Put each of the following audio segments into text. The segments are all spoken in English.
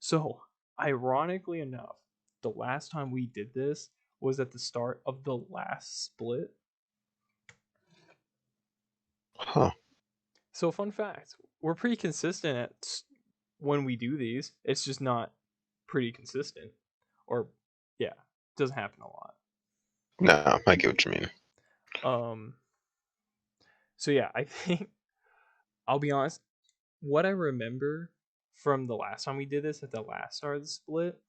So, ironically enough, the last time we did this was at the start of the last split. Huh. So, fun fact, we're pretty consistent at when we do these. It's just not pretty consistent. Or, yeah, it doesn't happen a lot. No, I get what you mean. Um, so yeah, I think I'll be honest. What I remember from the last time we did this at the last start of the split,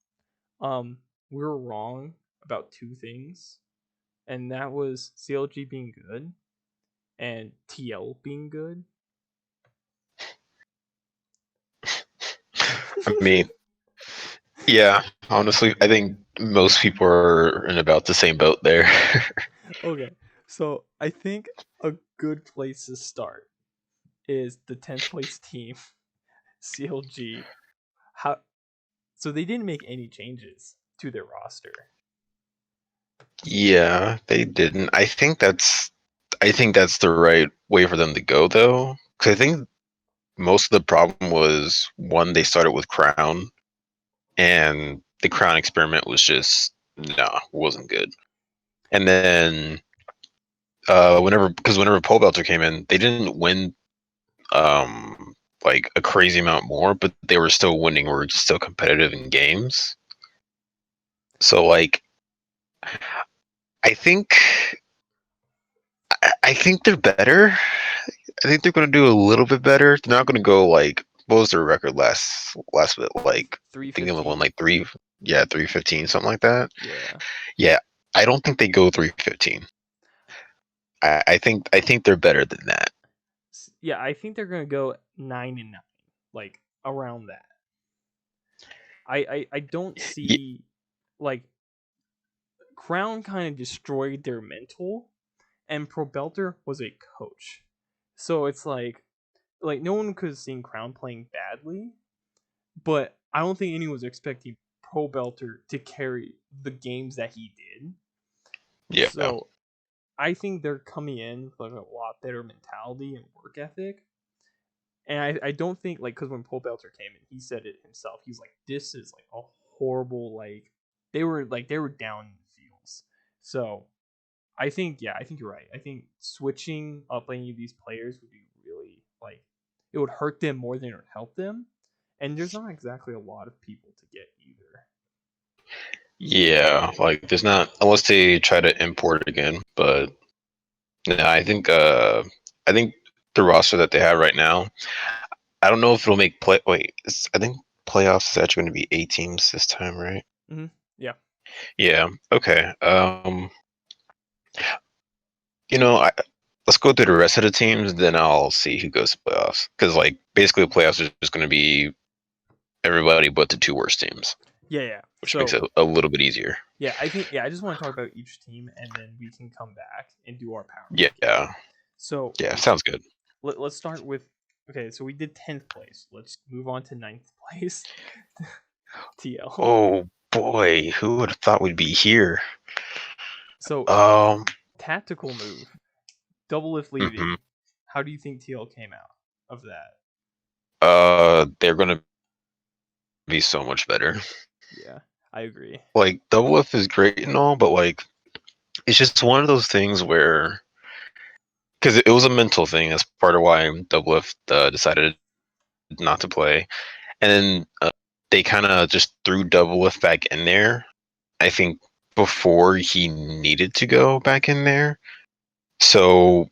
we were wrong about two things, and that was CLG being good and TL being good. I mean, yeah, honestly, I think most people are in about the same boat there. Okay, so I think a good place to start is the 10th place team, CLG. How so they didn't make any changes to their roster. Yeah, they didn't. I think that's the right way for them to go though. Cuz I think most of the problem was one they started with Crown and the Crown experiment was just wasn't good. And then whenever Pole Belter came in, they didn't win um like a crazy amount more, but they were still winning, were still competitive in games. So like I think I think they're better. I think they're going to do a little bit better. They're not going to go like what was their record last bit like? I think they won 315. like three, yeah, 315, something like that. Yeah. Yeah, I don't think they go 315. I think they're better than that. Yeah, I think they're gonna go 9-9, like around that. I don't Yeah, see like Crown kind of destroyed their mental, and Pro Belter was a coach, so it's like no one could have seen Crown playing badly, but I don't think anyone was expecting Pro Belter to carry the games that he did. yeah, So I think they're coming in with like a lot better mentality and work ethic. And I don't think like because when Paul Belter came in, he said it himself. He's like, this is like a horrible they were down in the fields. So I think you're right. I think switching up any of these players would be really like it would hurt them more than it would help them. And there's not exactly a lot of people to get either. yeah. Like there's not unless they try to import it again. But yeah, I think the roster that they have right now. I don't know if it'll make play. Wait, I think playoffs is actually going to be 8 teams this time, right? Mm-hmm. Yeah. Yeah. Okay. Let's go through the rest of the teams, then I'll see who goes to playoffs. Because like basically, the playoffs is just going to be everybody but the two worst teams, Yeah, yeah. which makes So it a little bit easier. yeah, I think I just want to talk about each team and then we can come back and do our power Yeah, rankings. So yeah, sounds good. let's start with okay. So we did 10th place. Let's move on to ninth place. TL. Oh boy, who would have thought we'd be here? So Um, tactical move. Double lift mhm. leaving. How do you think TL came out of that? They're going to be so much better. Yeah, I agree. Like double F is great and all, but like it's just one of those things where because it was a mental thing. That's part of why double F decided not to play. And then they kind of just threw Doublelift back in there. I think before he needed to go back in there. So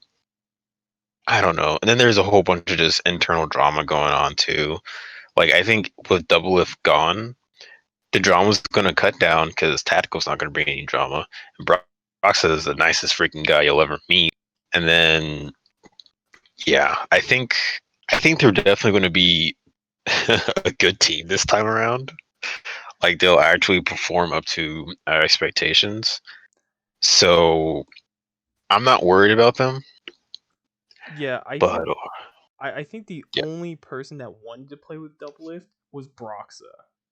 I don't know. And then there's a whole bunch of just internal drama going on too. Like I think with Doublelift gone, the drama's going to cut down because Tactical's not going to bring any drama. And Brox is the nicest freaking guy you'll ever meet. And then yeah, I think they're definitely going to be a good team this time around. Like they'll actually perform up to our expectations. So I'm not worried about them, Yeah, I but think I think the yeah, only person that wanted to play with double lift was Broxa.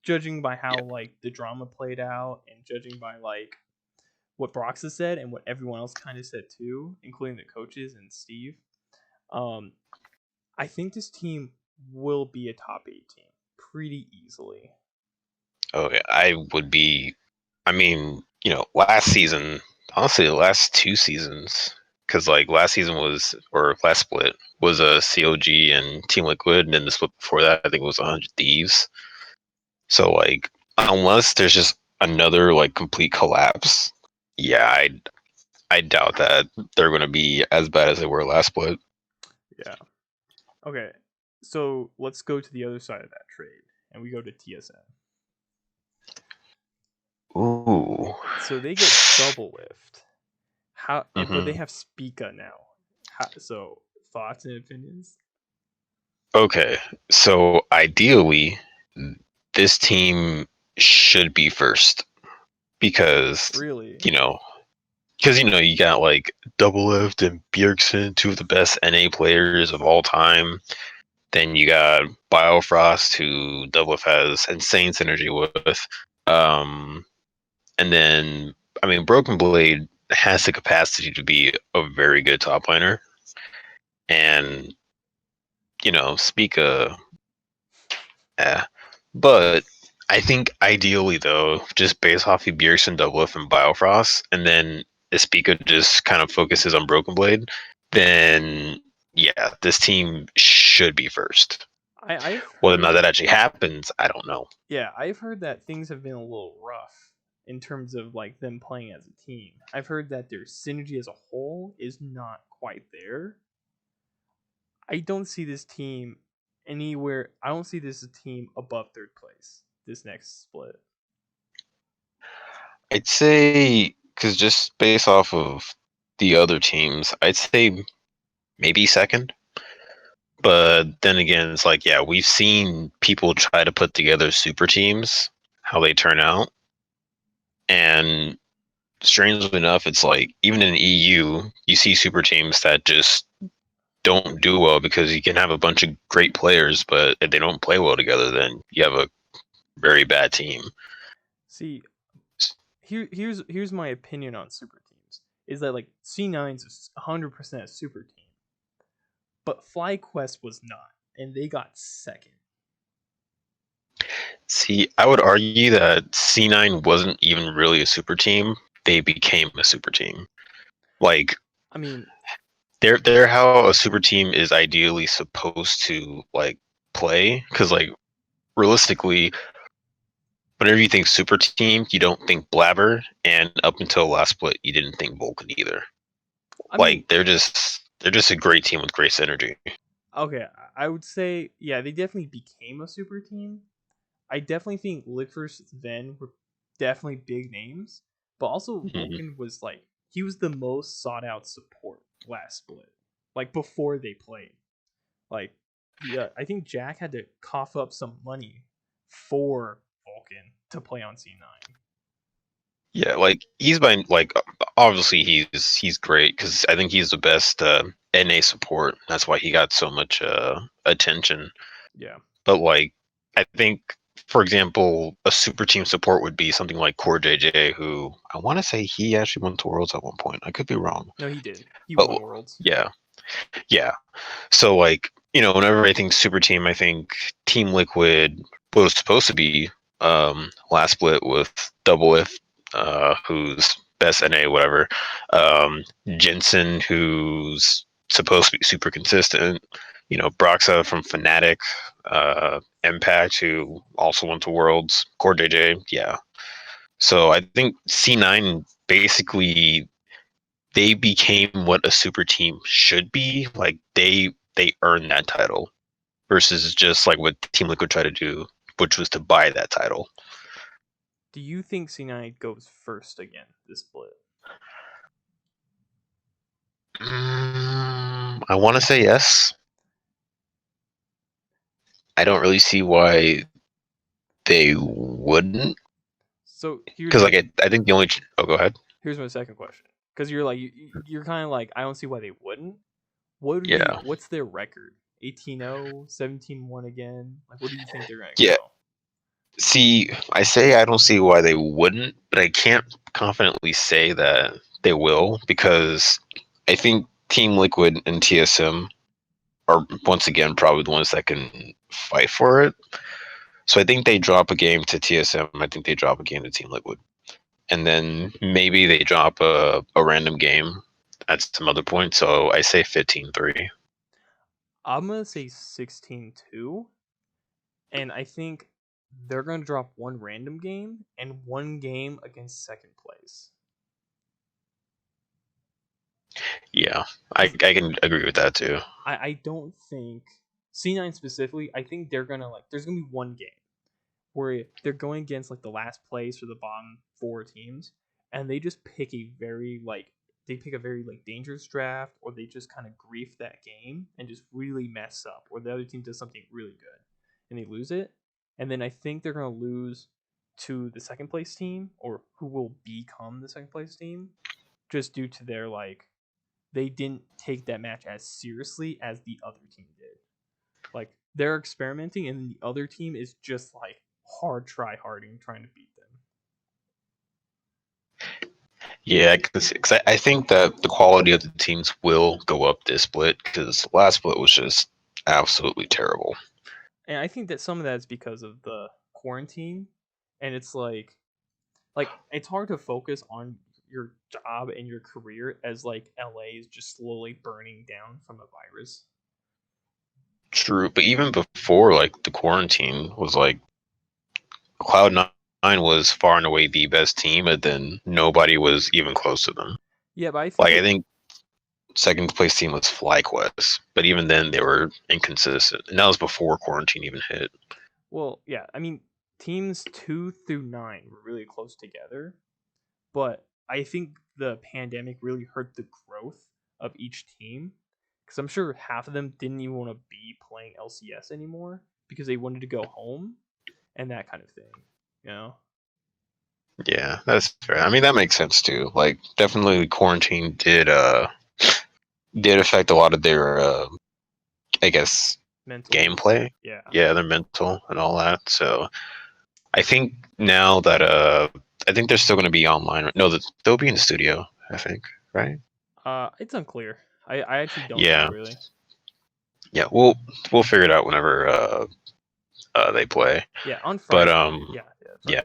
Judging by yeah, how like the drama played out and judging by like what Broxa said and what everyone else kind of said too, including the coaches and Steve. Um, I think this team will be a top 8 team pretty easily. Okay, I would be. I mean, last season, honestly, the last 2 seasons, because like last season was, or last split was a COG and Team Liquid, and then the split before that, I think it was 100 Thieves. So like, unless there's just another like complete collapse, yeah, I doubt that they're going to be as bad as they were last split. Yeah. Okay. So let's go to the other side of that trade, and we go to TSM. Ooh. So they get double lift. But they hmm have Spica now. So thoughts and opinions? Okay, so ideally, this team should be first because Really? you know you got like Double Lift and Bjergsen, two of the best NA players of all time. Then you got Biofrost, who Double Lift has insane synergy with. Um, and then I mean Broken Blade has the capacity to be a very good top laner, and Spica, yeah. But I think ideally though, just based off of Bjergsen, Doublelift, and Biofrost, and then Spica just kind of focuses on Broken Blade, then yeah, this team should be first. I've Whether or not that heard, actually happens, I don't know. yeah, I've heard that things have been a little rough in terms of like them playing as a team. I've heard that their synergy as a whole is not quite there. I don't see this team anywhere. I don't see this team above third place this next split. I'd say because just based off of the other teams, I'd say maybe second. But then again, it's like, yeah, we've seen people try to put together super teams, how they turn out. And strangely enough, it's like even in EU, you see super teams that just don't do well because you can have a bunch of great players, but if they don't play well together, then you have a very bad team. See, here's my opinion on super teams. Is that like C9's 100% a super team, but FlyQuest was not, and they got second. See, I would argue that C9 wasn't even really a super team. They became a super team. Like I mean, they're how a super team is ideally supposed to like play. Because like realistically, whenever you think super team, you don't think Blabber, and up until last split, you didn't think Vulcan either. I mean, Like they're just a great team with great synergy. okay, I would say yeah, they definitely became a super team. I definitely think Lickfors then were definitely big names, but also hmm Vulcan was like he was the most sought out support last split, like before they played. Like the I think Jack had to cough up some money for Vulcan to play on C9. Yeah, like he's been like obviously he's great because I think he's the best NA support. That's why he got so much attention. Yeah. But like I think, for example, a super team support would be something like Core JJ, who I want to say he actually went to Worlds at one point. I could be wrong, No, he did. He but won Worlds. yeah, yeah. So like whenever I think super team, I think Team Liquid was supposed to be last split with Double If, who's best NA whatever, Jensen, who's supposed to be super consistent. Broxa from Fnatic, Impact, who also went to Worlds, Core JJ, yeah. So I think C9 basically they became what a super team should be. Like they earned that title versus just like what Team Liquid tried to do, which was to buy that title. Do you think C9 goes first again this split? I want to say yes. I don't really see why they wouldn't, So because like I think the only. Oh, go ahead. here's my second question. Because you're like you're kind of like I don't see why they wouldn't. What do they? Yeah, What's their record? 18-0, 17-1 again. Like, what do you think they're gonna yeah. go? See, I say I don't see why they wouldn't, but I can't confidently say that they will because I think Team Liquid and TSM are once again probably the ones that can fight for it. So I think they drop a game to TSM. I think they drop a game to Team Liquid, and then maybe they drop a random game at some other point. So I say 15-3. I'm gonna say 16-2, and I think they're gonna drop one random game and one game against second place. Yeah, Because I can agree with that too. I don't think C9 specifically. I think they're gonna like. There's gonna be one game where they're going against like the last place or the bottom four teams, and they just pick a very like they pick a very like dangerous draft, or they just kind of grief that game and just really mess up, or the other team does something really good and they lose it, and then I think they're gonna lose to the second place team or who will become the second place team just due to their like they didn't take that match as seriously as the other team did. Like they're experimenting, and the other team is just like hard try harding trying to beat them. Yeah, because I think that the quality of the teams will go up this split because last split was just absolutely terrible. And I think that some of that is because of the quarantine, and it's like it's hard to focus on your job and your career as like LA is just slowly burning down from a virus. True, but even before like the quarantine was like Cloud9 was far and away the best team, and then nobody was even close to them. Yeah, but I think Like I it. think second place team was FlyQuest, but even then they were inconsistent, and that was before quarantine even hit. Well, yeah, I mean teams 2 through 9 were really close together, but I think the pandemic really hurt the growth of each team because I'm sure half of them didn't even want to be playing LCS anymore because they wanted to go home and that kind of thing. You know? Yeah, that's fair. I mean that makes sense too. Like definitely quarantine did affect a lot of their I guess Mental. gameplay. Yeah. Yeah, their mental and all that. So I think now that I think they're still going to be online. No, they'll be in the studio. I think, right? It's unclear. I actually don't know Yeah, really. yeah. We'll figure it out whenever they play. Yeah, on But Friday. Yeah, yeah. Friday.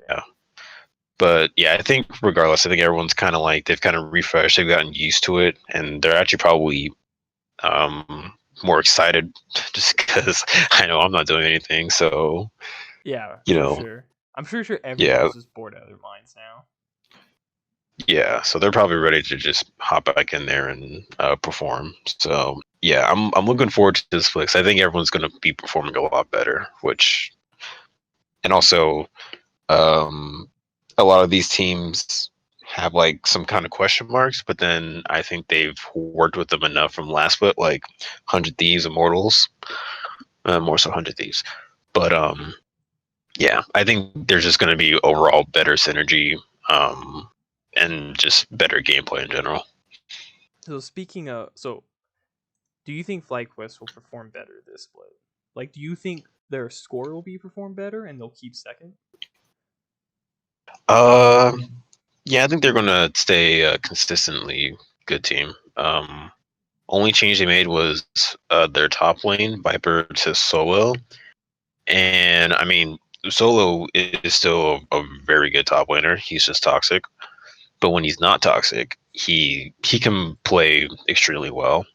But yeah, I think regardless, I think everyone's kind of like they've kind of refreshed. They've gotten used to it, and they're actually probably more excited just because I know I'm not doing anything. So Yeah, you for know, sure. I'm sure everyone yeah, is just bored out of their minds now. yeah. So they're probably ready to just hop back in there and perform. So yeah, I'm looking forward to this flicks. I think everyone's going to be performing a lot better. Which and also um, a lot of these teams have like some kind of question marks, but then I think they've worked with them enough from last split, like 100 Thieves, Immortals, more so 100 Thieves. But yeah, I think there's just going to be overall better synergy um, and just better gameplay in general. So speaking of, so do you think FlyQuest will perform better this split? Like, do you think their score will be performed better and they'll keep second? Uh, yeah, I think they're going to stay a consistently good team. Only change they made was their top lane, Viper to Solo. And I mean, Solo is still a very good top laner. He's just toxic. But when he's not toxic, he can play extremely well.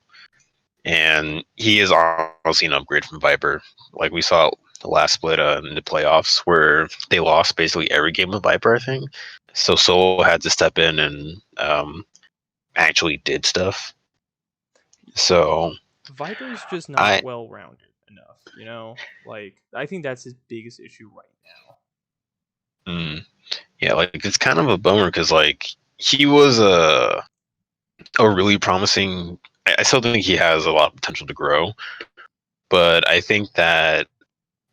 And he is honestly an upgrade from Viper. Like we saw the last split in the playoffs where they lost basically every game with Viper, I think. So Solo had to step in and actually did stuff. So Viper's just not I well rounded enough, you know? Like, I think that's his biggest issue right now. mm, yeah, like it's kind of a bummer because like he was a really promising. I still think he has a lot of potential to grow, but I think that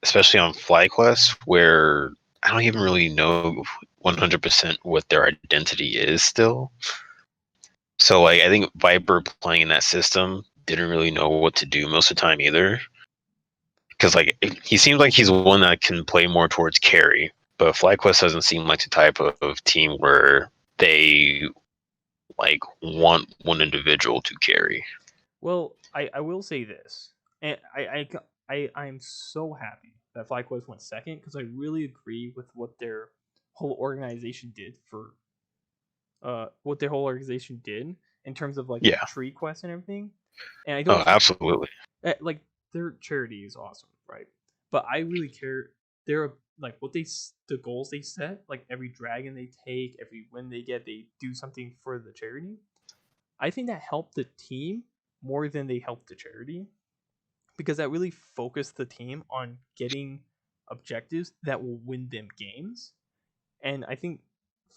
especially on FlyQuest, where I don't even really know 100% what their identity is still. So like I think Viper playing in that system didn't really know what to do most of the time either. Because like he seems like he's one that can play more towards carry, but FlyQuest doesn't seem like the type of team where they like want one individual to carry. Well, I will say this. And I'm so happy that FlyQuest went second because I really agree with whole organization did for what their whole organization did in terms of like the Yeah. tree quest and everything. And I Oh, don't absolutely. like their charity is awesome, right? But I really care their like what the goals they set, like every dragon they take, every win they get, they do something for the charity. I think that helped the team more than they helped the charity because that really focused the team on getting objectives that will win them games. And I think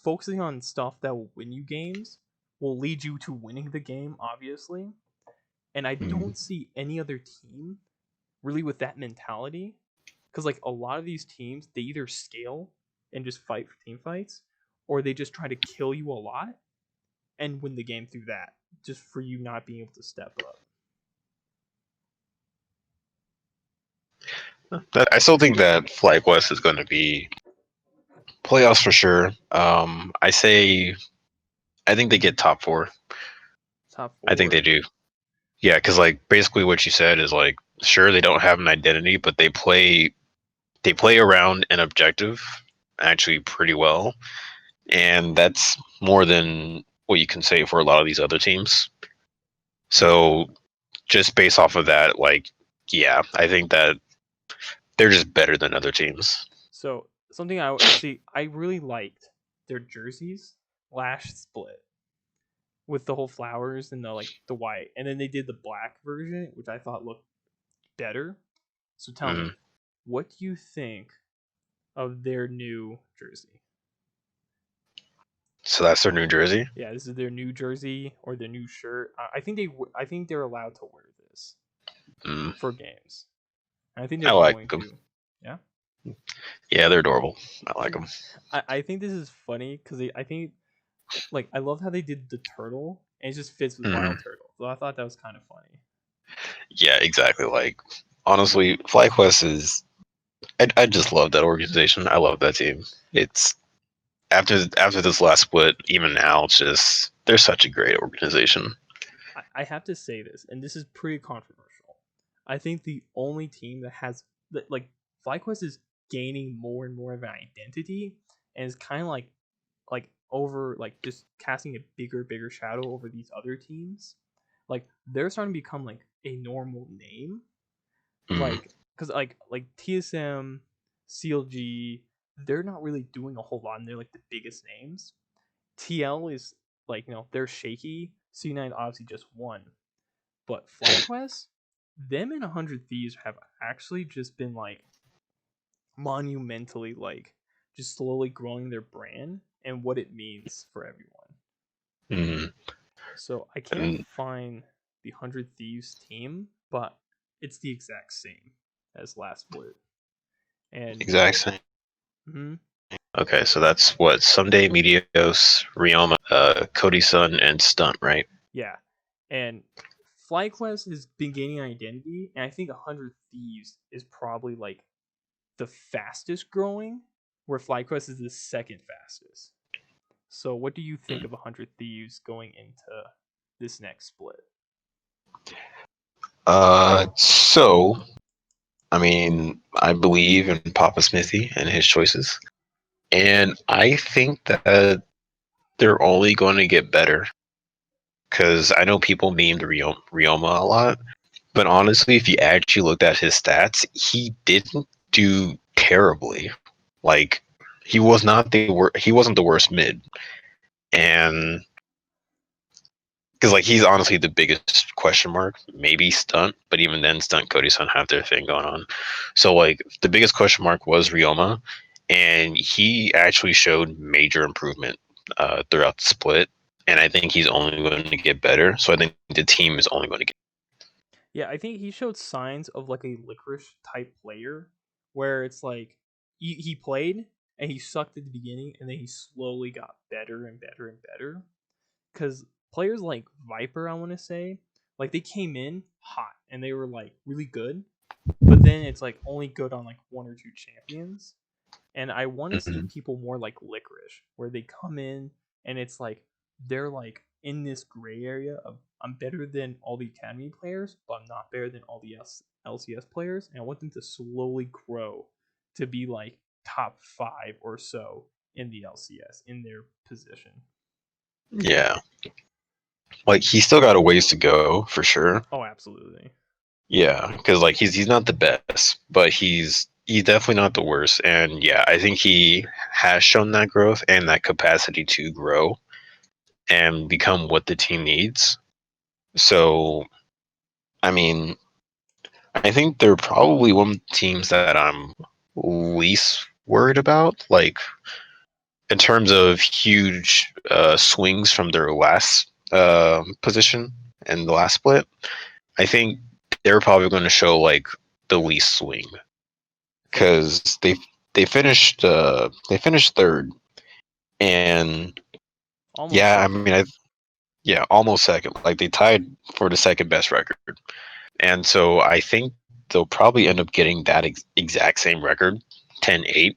focusing on stuff that will win you games will lead you to winning the game, obviously. And I Mm. don't see any other team really with that mentality because like a lot of these teams they either scale and just fight for team fights or they just try to kill you a lot and win the game through that just for you not being able to step up. I still think that FlyQuest is going to be playoffs for sure. I think they get top four. Top I think they four. do. Yeah, because like basically what you said is like sure they don't have an identity, but they play around an objective actually pretty well, and that's more than what you can say for a lot of these other teams. Yeah. So just based off of that, like yeah, I think that they're just better than other teams. So something I see I really liked their jerseys last split with the whole flowers and the like the white, and then they did the black version, which I thought looked better. So tell Hmm. me, what do you think of their new jersey? So that's their New Jersey. Yeah, this is their new jersey or their new shirt. I think they're allowed to wear this Mm, for games. And I think they're I like going them. to. Yeah. Yeah, they're adorable. I like them. I think this is funny because I think like I love how they did the turtle and it just fits with Hmm. Wild Turtle. So I thought that was kind of funny. Yeah, exactly. Like honestly, FlyQuest is. I just love that organization. I love that team. It's after this last split, even now, it's just they're such a great organization. I have to say this, and this is pretty controversial. I think the only team that has that like FlyQuest is gaining more and more of an identity and is kind of like over like just casting a bigger shadow over these other teams. Like they're starting to become like a normal name. Mm, Like because like TSM, CLG, they're not really doing a whole lot, and they're like the biggest names. TL is like they're shaky. C9 obviously just won, but FlyQuest, them and 100 Thieves have actually just been like monumentally like just slowly growing their brand and what it means for everyone. mm, So I can't and find the 100 Thieves team, but it's the exact same as last split. And exact same. mhm, Okay, so that's what Sunday, Meteos, Ryoma, Cody Sun, and Stunt, right? yeah, and FlyQuest has been gaining identity, and I think 100 Thieves is probably like the fastest growing, where FlyQuest is the second fastest. So, what do you think Mm. of 100 Thieves going into this next split? So I mean, I believe in Papa Smithy and his choices, and I think that they're only going to get better because I know people memed Ryoma a lot, but honestly, if you actually looked at his stats, he didn't do terribly. Like he wasn't the worst mid, and because like he's honestly the biggest question mark. Maybe Stunt, but even then, Stunt Cody Sun have their thing going on. So like the biggest question mark was Ryoma, and he actually showed major improvement throughout the split. And I think he's only going to get better. So I think the team is only going to get. Yeah, I think he showed signs of like a licorice type player, where it's like he played and he sucked at the beginning, and then he slowly got better and better and better. Because players like Viper, I want to say, like they came in hot and they were like really good, but then it's like only good on like one or two champions. And I want to see Mhm. people more like Licorice, where they come in and it's like they're like in this gray area of I'm better than all the academy players, but I'm not better than all the LCS players, and I want them to slowly grow to be like top 5 or so in the LCS in their position. Yeah, like he's still got a ways to go for sure. Oh, absolutely. Yeah, because like he's not the best, but he's definitely not the worst. And yeah, I think he has shown that growth and that capacity to grow and become what the team needs. So I mean, I think they're probably one of the teams that I'm least worried about. Like in terms of huge swings from their last position and the last split, I think they're probably going to show like the least swing Fair. because they finished third, and Almost yeah, I second. mean, yeah, almost second. Like they tied for the second best record, and so I think they'll probably end up getting that exact same record, 10-8,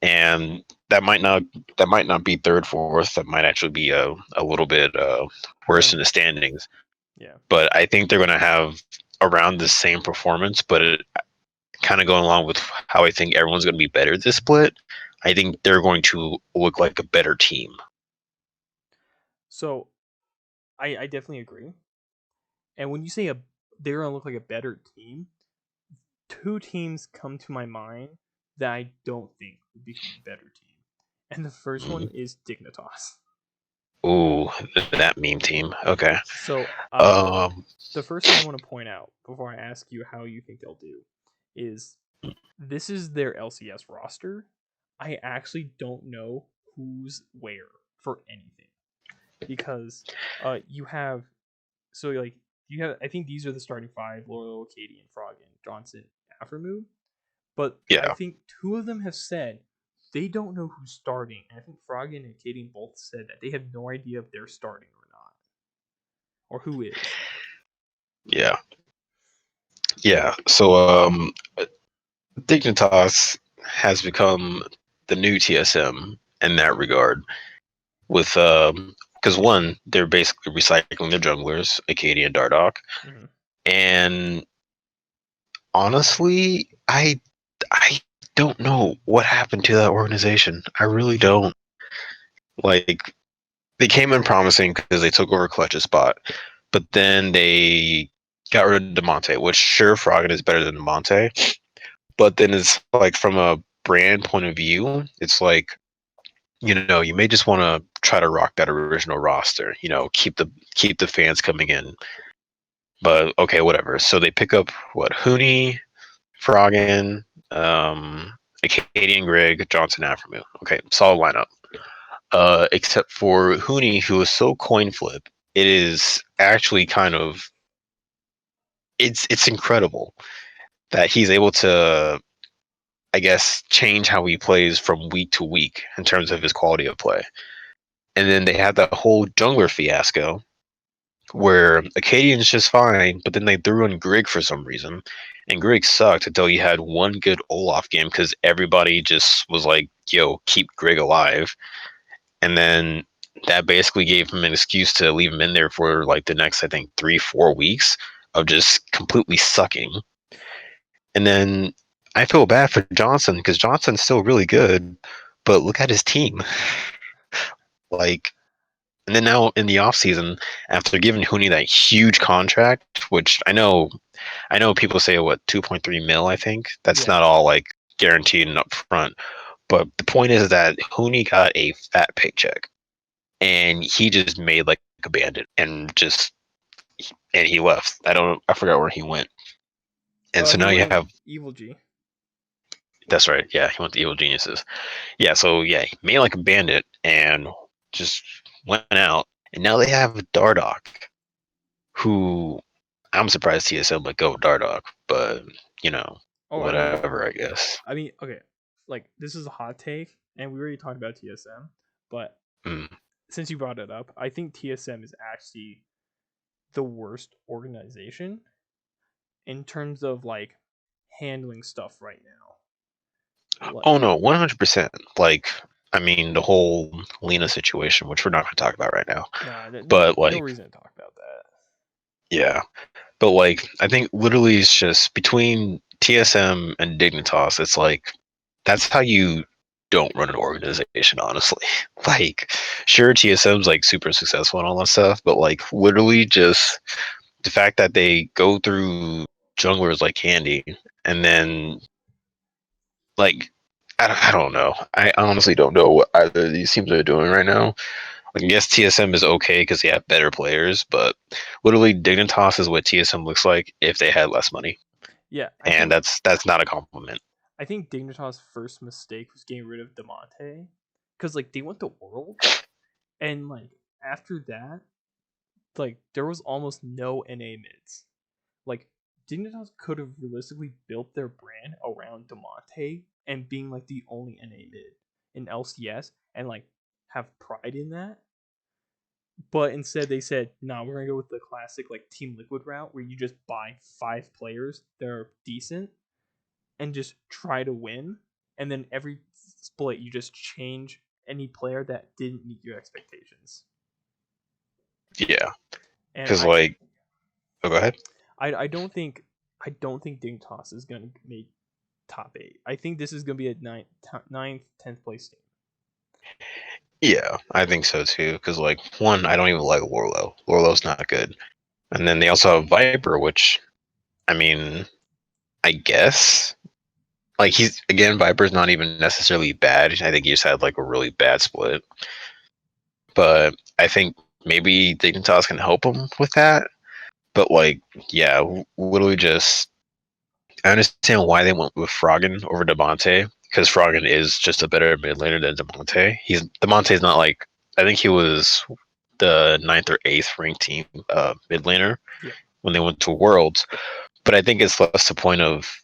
and that might not be third, fourth. That might actually be a little bit worse in Around, the standings. yeah. But I think they're going to have around the same performance, but kind of going along with how I think everyone's going to be better this split, I think they're going to look like a better team. So I definitely agree. And when you say they're gonna look like a better team, two teams come to my mind that I don't think will become a better team. And the first one is Dignitas. Ooh, that meme team. Okay. So Um. the first thing I want to point out before I ask you how you think they'll do is this is their LCS roster. I actually don't know who's where for anything because you have so like you have I think these are the starting five: Loyal, Katie, and Froggen, Johnson, Aframu. But I Yeah. think two of them have said they don't know who's starting. And I think Froggen and Katie both said that they have no idea if they're starting or not, or who is. Yeah. Yeah. So Dignitas has become the new TSM in that regard. With because one, they're basically recycling their junglers, Acadia and Dardoch, Mm-hmm. and honestly, I don't know what happened to that organization. I really don't. Like they came in promising because they took over Clutch's spot, but then they got rid of Demonte, which sure Froggen is better than Demonte, but then it's like from a brand point of view, it's like you may just want to try to rock that original roster, keep the fans coming in. But okay, whatever. So they pick up what Hooney, Froggen, Acadian Greg, Johnson Aftermoon. Okay, solid lineup. Except for Hooney, who is so coin flip, it is actually kind of it's incredible that he's able to, I guess, change how he plays from week to week in terms of his quality of play. And then they had that whole jungler fiasco where Acadian's just fine, but then they threw in Grig for some reason, and Grig sucked until he had one good Olaf game because everybody just was like, "Yo, keep Grig alive," and then that basically gave him an excuse to leave him in there for like the next, I think, 3-4 weeks of just completely sucking. And then I feel bad for Johnson because Johnson's still really good, but look at his team. Like, and then now in the off season, after giving Hooney that huge contract, which I know people say what 2.3 mil. I think that's Yeah. not all like guaranteed and upfront. But the point is that Hooney got a fat paycheck, and he just made like a bandit, and he left. I forgot where he went. And so He now you went have Evil G. that's right. Yeah, he went to Evil Geniuses. Yeah, so yeah, he made like a bandit and just went out, and now they have Dardoch, who I'm surprised TSM let go of Dardoch, but you know, Oh, I mean, whatever, I guess. okay. Like this is a hot take, and we already talked about TSM, but Mm. since you brought it up, I think TSM is actually the worst organization in terms of like handling stuff right now. What? Oh no, 100%. Like, I mean, the whole Lena situation, which we're not going to talk about right now, Nah, no, but no like, reason to talk about that. Yeah, but like I think literally it's just between TSM and Dignitas. It's like that's how you don't run an organization, honestly. Like, sure, TSM's like super successful and all that stuff, but like literally just the fact that they go through junglers like candy, and then like I don't know. I honestly don't know what either of these teams are doing right now. Like, yes, TSM is okay because they have better players, but literally Dignitas is what TSM looks like if they had less money, Yeah, and that's not a compliment. I think Dignitas' first mistake was getting rid of Demonte, because like they went to Worlds, and like after that, like there was almost no NA mids. Like Dignitas could have realistically built their brand around Demonte and being like the only NA mid in LCS and like have pride in that. But instead they said, "No, we're gonna go with the classic like Team Liquid route where you just buy 5 players that are decent and just try to win, and then every split you just change any player that didn't meet your expectations." Yeah, And because like, oh, go ahead. I don't think Dignitas is gonna make top 8. I think this is gonna be a ninth, 10th place team. Yeah, I think so too. Because like, one, I don't even like Lorlo. Lorlo's not good, and then they also have Viper, which I mean, I guess like he's again Viper's not even necessarily bad. I think he just had like a really bad split, but I think maybe Dignitas can help him with that. But like, yeah, literally just I understand why they went with Froggen over Demonte because Froggen is just a better mid laner than Demonte. Demonte's not like I think he was the ninth or eighth ranked team mid laner Yeah, when they went to Worlds. But I think it's less the point of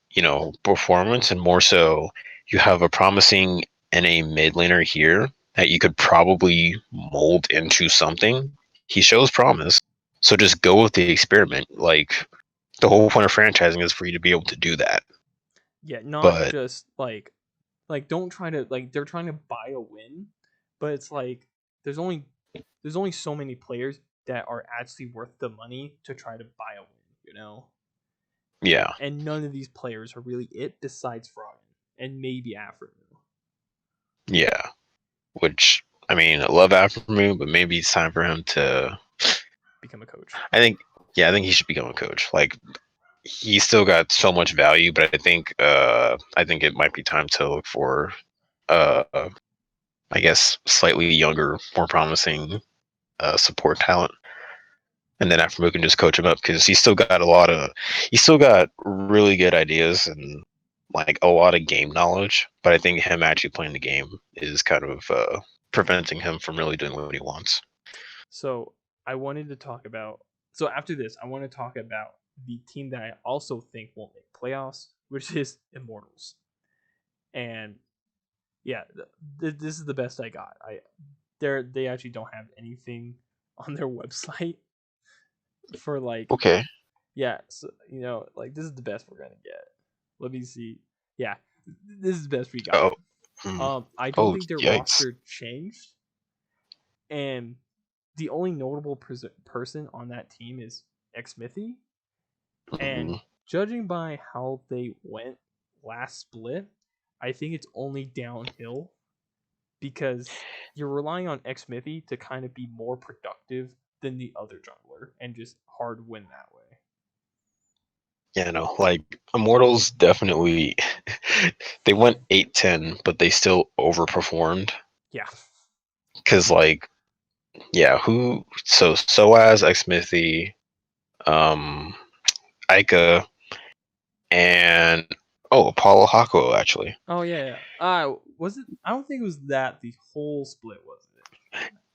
performance and more so you have a promising NA mid laner here that you could probably mold into something. He shows promise, so just go with the experiment. Like the whole point of franchising is for you to be able to do that. yeah, not But just like don't try to like they're trying to buy a win, but it's like there's only there's only so many players that are actually worth the money to try to buy a win. And yeah, and none of these players are really it besides Froggen and maybe Afremu. yeah. Which I mean, I love Aftermoon, but maybe it's time for him to. Become a coach. I think, yeah, I think he should become a coach. Like he's still got so much value, but I think it might be time to look for uh, I guess slightly younger, more promising support talent, and then after we can just coach him up because he's still got really good ideas and like a lot of game knowledge. But I think him actually playing the game is kind of preventing him from really doing what he wants. So I wanted to talk about. So after this, I want to talk about the team that I also think won't make playoffs, which is Immortals. And yeah, this is the best I got. They actually don't have anything on their website for like Okay. yeah. So like this is the best we're gonna get. Let me see. Yeah, this is the best we got. Oh. Hmm. I don't Oh, think their yikes. roster changed, and the only notable person on that team is Xmithy. And Mhm. judging by how they went last split, I think it's only downhill because you're relying on Xmithy to kind of be more productive than the other jungler and just hard win that way. Yeah, no, like Immortals definitely they went 8-10, but they still overperformed. Yeah. Cause like, yeah, who so Soaz, Xmithy, um, Ica, and Apollo Hako actually. Oh yeah. Was it? I don't think it was that the whole split was it?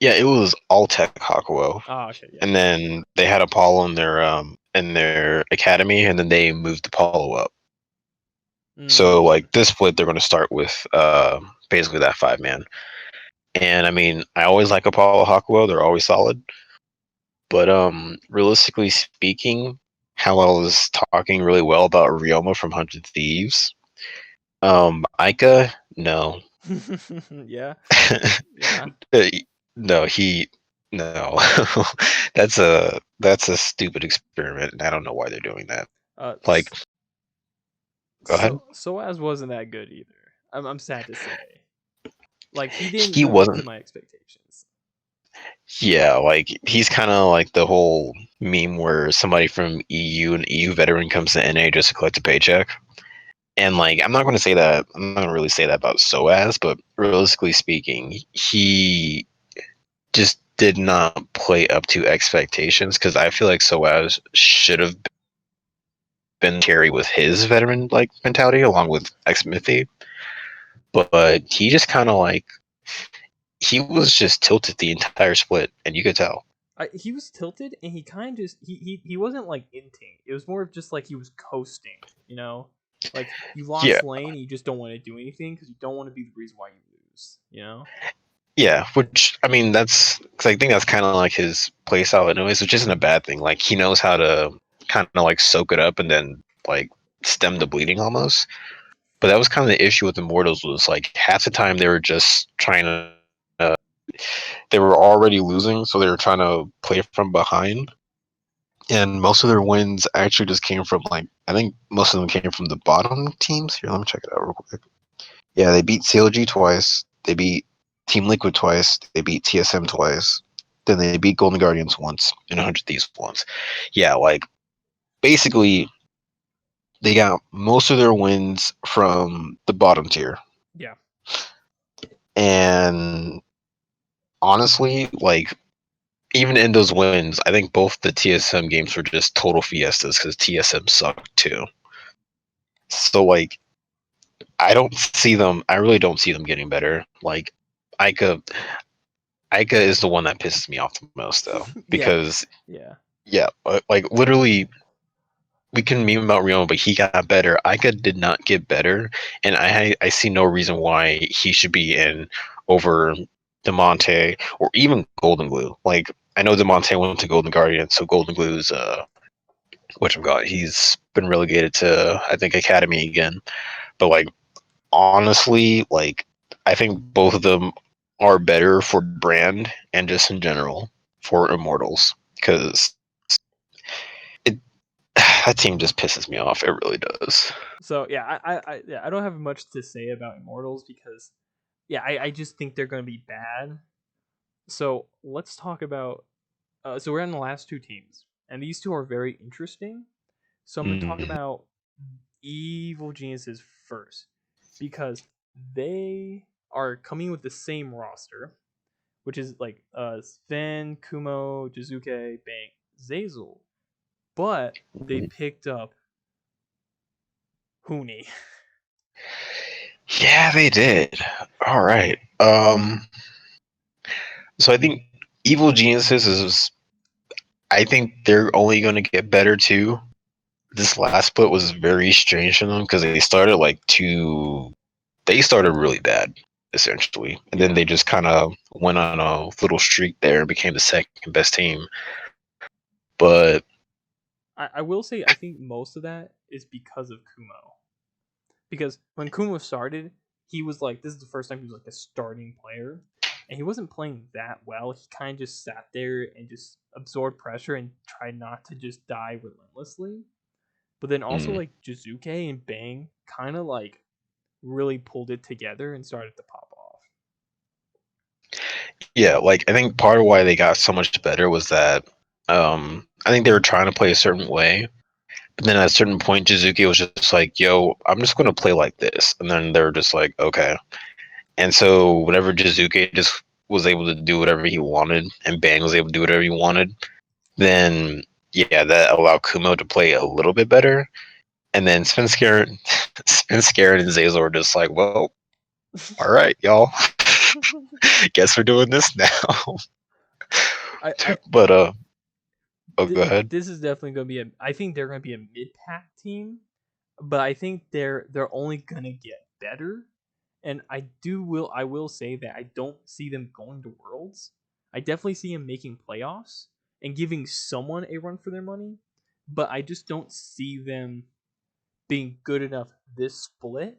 Yeah, it was all tech Hakuo. Oh okay. Yeah. And then they had Apollo in their academy and then they moved Apollo up. So Mm. like this split they're gonna start with basically that 5 man. And I mean, I always like Apollo Hakuo, they're always solid. But realistically speaking, how I was talking really well about Ryoma from Hundred Thieves. Ica, no. Yeah. Yeah. Uh, no, he. No, that's a stupid experiment, and I don't know why they're doing that. Uh, Like, go ahead. Soaz wasn't that good either. I'm sad to say. Like he didn't He live up to wasn't. my expectations. Yeah, like he's kind of like the whole meme where somebody from EU, an EU veteran, comes to NA just to collect a paycheck. And like, I'm not going to say that. I'm not going to really say that about Soaz, but realistically speaking, he just did not play up to expectations because I feel like Soaz should have been carry with his veteran like mentality along with X Mithy, but he just kind of like he was just tilted the entire split, and you could tell. He was tilted, and he kind of just he wasn't like inting. It was more of just like he was coasting. You know, like you Yeah, lost lane, and you just don't want to do anything because you don't want to be the reason why you lose. You know. yeah. Which I mean, that's because I think that's kind of like his play style, anyways, which isn't a bad thing. Like he knows how to kind of like soak it up and then like stem the bleeding almost. But that was kind of the issue with Immortals was like half the time they were just trying to. They were already losing, so they were trying to play from behind. And most of their wins actually just came from like I think most of them came from the bottom teams. Here, let me check it out real quick. Yeah, they beat CLG twice. They beat Team Liquid twice. They beat TSM twice. Then they beat Golden Guardians once and 100 Thieves once. Yeah, like basically they got most of their wins from the bottom tier. Yeah. And honestly, like even in those wins, I think both the TSM games were just total fiestas because TSM sucked too. So like I don't see them. I really don't see them getting better. Like Ica, Ica is the one that pisses me off the most though, Yeah. because Yeah. yeah, like literally, we can meme about Rio, but he got better. Ica did not get better, and I see no reason why he should be in over Demonte or even Golden Glue. Like I know Demonte went to Golden Guardian, so Golden Glue's what I've got. He's been relegated to I think Academy again, but like honestly, like I think both of them are better for brand and just in general for Immortals because it that team just pisses me off. It really does. So yeah, I don't have much to say about Immortals because yeah, I just think they're gonna be bad. So let's talk about. So we're on the last two teams, and these two are very interesting. So I'm gonna talk Mm. about Evil Geniuses first because they are coming with the same roster, which is like Sven, Kumo, Jizuke, Bank, Zazel, but they picked up Huni. Yeah, they did. All right. So I think Evil Geniuses is. I think they're only going to get better too. This last split was very strange for them because they started like two. They started really bad essentially, and then Yeah, they just kind of went on a little streak there and became the second best team. But I will say I think most of that is because of Kumo. Because when Kumo started, he was like, this is the first time he was like a starting player, and he wasn't playing that well. He kind of just sat there and just absorbed pressure and tried not to just die relentlessly. But then also mm, like Jizuke and Bang kind of like really pulled it together and started to pop off. yeah, like I think part of why they got so much better was that I think they were trying to play a certain way. But then at a certain point, Jizuki was just like, "Yo, I'm just going to play like this," and then they're just like, "Okay." And so whenever Jizuke just was able to do whatever he wanted, and Bang was able to do whatever he wanted, then yeah, that allowed Kumo to play a little bit better. And then Spenskaren and Zazel were just like, well, all right, y'all. Guess we're doing this now. I But oh, go ahead. this is definitely going to be a. I think they're going to be a mid pack team, but I think they're only going to get better. And I will say that I don't see them going to Worlds. I definitely see them making playoffs and giving someone a run for their money, but I just don't see them being good enough this split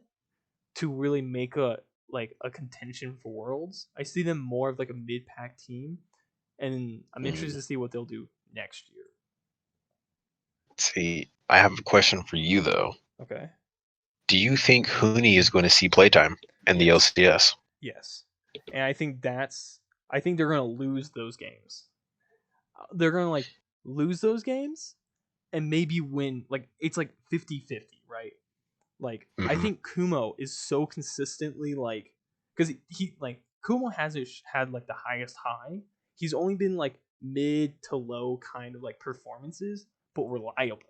to really make a like a contention for Worlds. I see them more of like a mid pack team, and I'm interested Mm, to see what they'll do next year. see, I have a question for you though. Okay. Do you think Hooney is going to see playtime in the Yes. LCS? Yes. And I think they're gonna lose those games. They're gonna like lose those games and maybe win. Like it's like 50-50, right? Like I Hmm. think Kumo is so consistently like because he like Kumo hasn't had like the highest high. He's only been like mid to low kind of like performances, but reliable.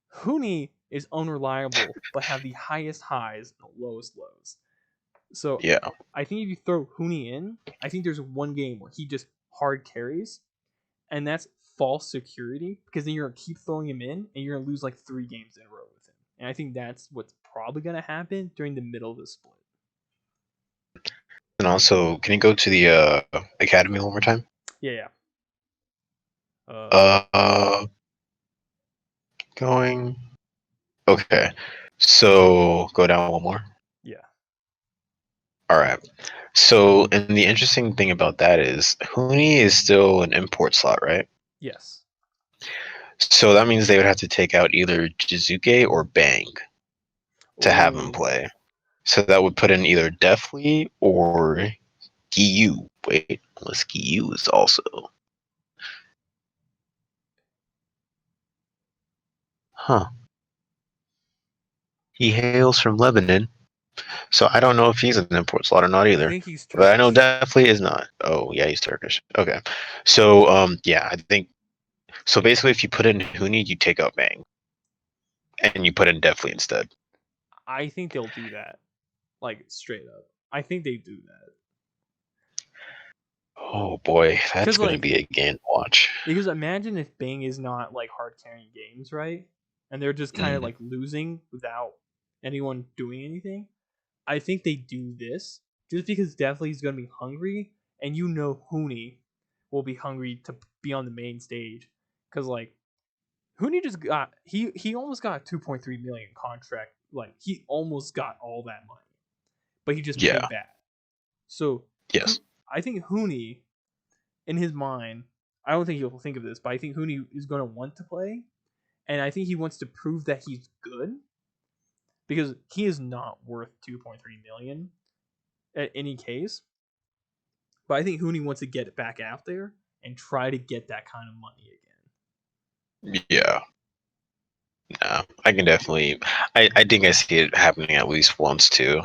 Hooney is unreliable, but have the highest highs and the lowest lows. So Yeah. I think if you throw Hooney in, I think there's one game where he just hard carries, and that's false security because then you're gonna keep throwing him in, and you're gonna lose like 3 games in a row with him. And I think that's what's probably gonna happen during the middle of the split. And also, can you go to the academy one more time? Yeah, yeah. Uh, going. Okay. So go down one more. Yeah. All right. So, and the interesting thing about that is Huni is still an import slot, right? Yes. So that means they would have to take out either Jizuke or Bang to have him Oh, play. So that would put in either Deathly or Giyu. Wait, unless Giyu is also. Huh. He hails from Lebanon. So I don't know if he's an import slot or not I either. think he's But I know Turkish. definitely is not. Oh yeah, he's Turkish. Okay. So yeah, I think so basically if you put in Huni, you take out Bang. And you put in Deathly instead. I think they'll do that, like straight up. I think they do that Oh boy, that's because gonna like be a game to watch. because imagine if Bang is not like hard carrying games, right? And they're just kind of Mm, like losing without anyone doing anything. I think they do this just because definitely he's going to be hungry, and you know Hooney will be hungry to be on the main stage because like Hooney just got he almost got a 2.3 million contract. Like he almost got all that money, but he just played yeah. bad. So Yes. I think Hooney in his mind, I don't think he'll think of this, but I think Hooney is going to want to play, and I think he wants to prove that he's good because he is not worth 2.3 million at any case. But I think Hooney wants to get it back out there and try to get that kind of money again. Yeah. No, I can definitely. I think I see it happening at least once too.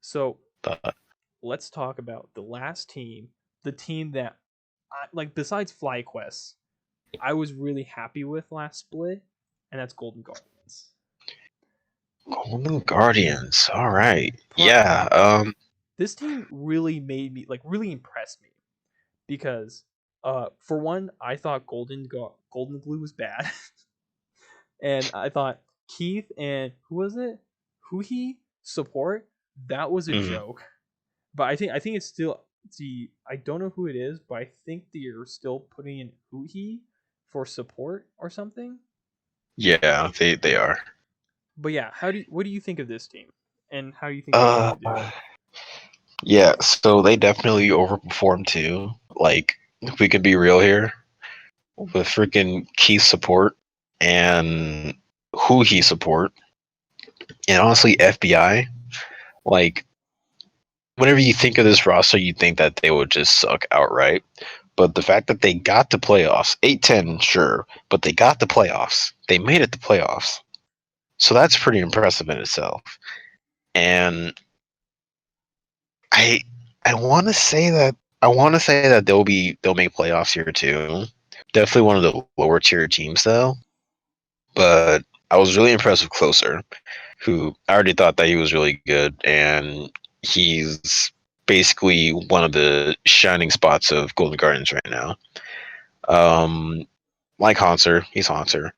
So But let's talk about the last team, the team that like besides FlyQuest, I was really happy with last split, and that's Golden Guardians. Golden Guardians. All right. Like Yeah. this team really made me like really impressed me because for one, I thought Golden Blue was bad, and I thought Keith and who was it? Who he support that was a Mhm. joke. But I think it's still see I don't know who it is, but I think they're still putting in Huhi for support or something. Yeah. They are. But yeah, what do you think of this team, and how do you think they're Uh. gonna do? Yeah. So they definitely overperformed too. Like, if we could be real here, with freaking Keith support and who he support, and honestly FBI. Like, whenever you think of this roster, you think that they would just suck outright. But the fact that they got to playoffs, 8-10, sure, but they got the playoffs. They made it to playoffs. So that's pretty impressive in itself. And I I want to say that they'll make playoffs here too. Definitely one of the lower tier teams though. But I was really impressed with Closer, who I already thought that he was really good, and he's basically one of the shining spots of Golden Gardens right now. Um, like Hanser, he's Hanser,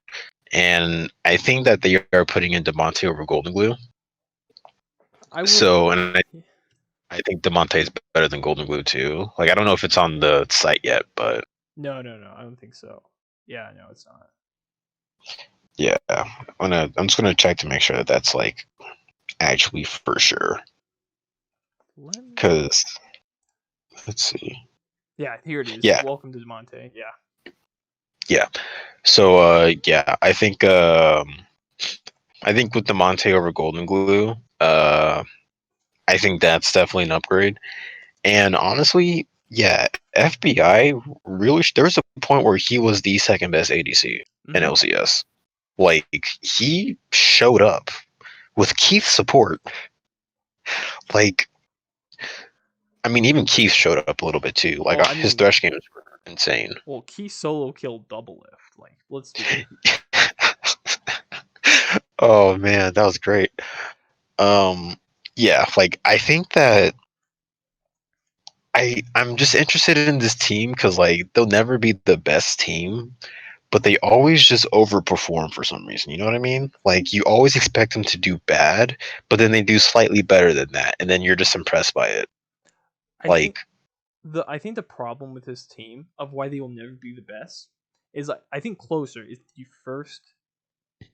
and I think that they are putting in Demonte over Golden Glue. I wouldn't. So, and I think Demonte is better than Golden Glue too. Like, I don't know if it's on the site yet, but No, no, no. I don't think so. Yeah, no, it's not. yeah, I'm just gonna check to make sure that that's like actually for sure. Let me. Because let's see. Yeah, here it is. Yeah, Welcome to Demonte. Yeah. yeah. So yeah, I think with the Monte over Golden Glue, I think that's definitely an upgrade. And honestly, yeah, FBI really there was a point where he was the second best ADC in Mm-hmm. LCS. Like he showed up with Keith's support. Like I mean, even Keith showed up a little bit too. Like Well, I his mean, thresh games were insane. well, Key solo killed double lift. Like, let's be. Oh man, that was great. Um, yeah, like I think that I'm just interested in this team because like they'll never be the best team, but they always just overperform for some reason. You know what I mean? Like you always expect them to do bad, but then they do slightly better than that, and then you're just impressed by it. I think Like, I think the problem with this team of why they will never be the best is like I think Closer is the first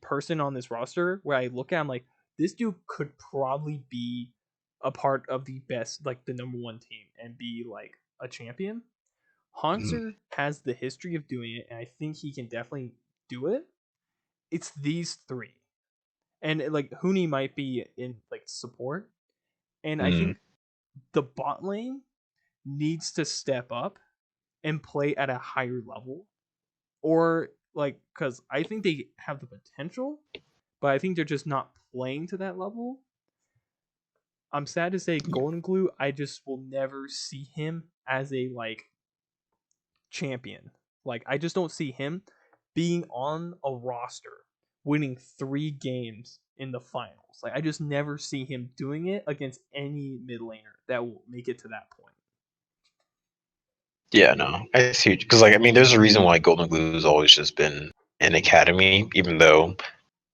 person on this roster where I look at him like this dude could probably be a part of the best, like the number one team and be like a champion. mm, Hauntzer has the history of doing it, and I think he can definitely do it. It's these three, and like Huni might be in like support, and I mm, think the bot lane needs to step up and play at a higher level, or like because I think they have the potential, but I think they're just not playing to that level. I'm sad to say Golden Glue, I just will never see him as a like champion. Like I just don't see him being on a roster winning 3 games in the finals. Like I just never see him doing it against any mid laner that will make it to that point. yeah, no, I see. Because like I mean, there's a reason why Golden Glue has always just been an academy, even though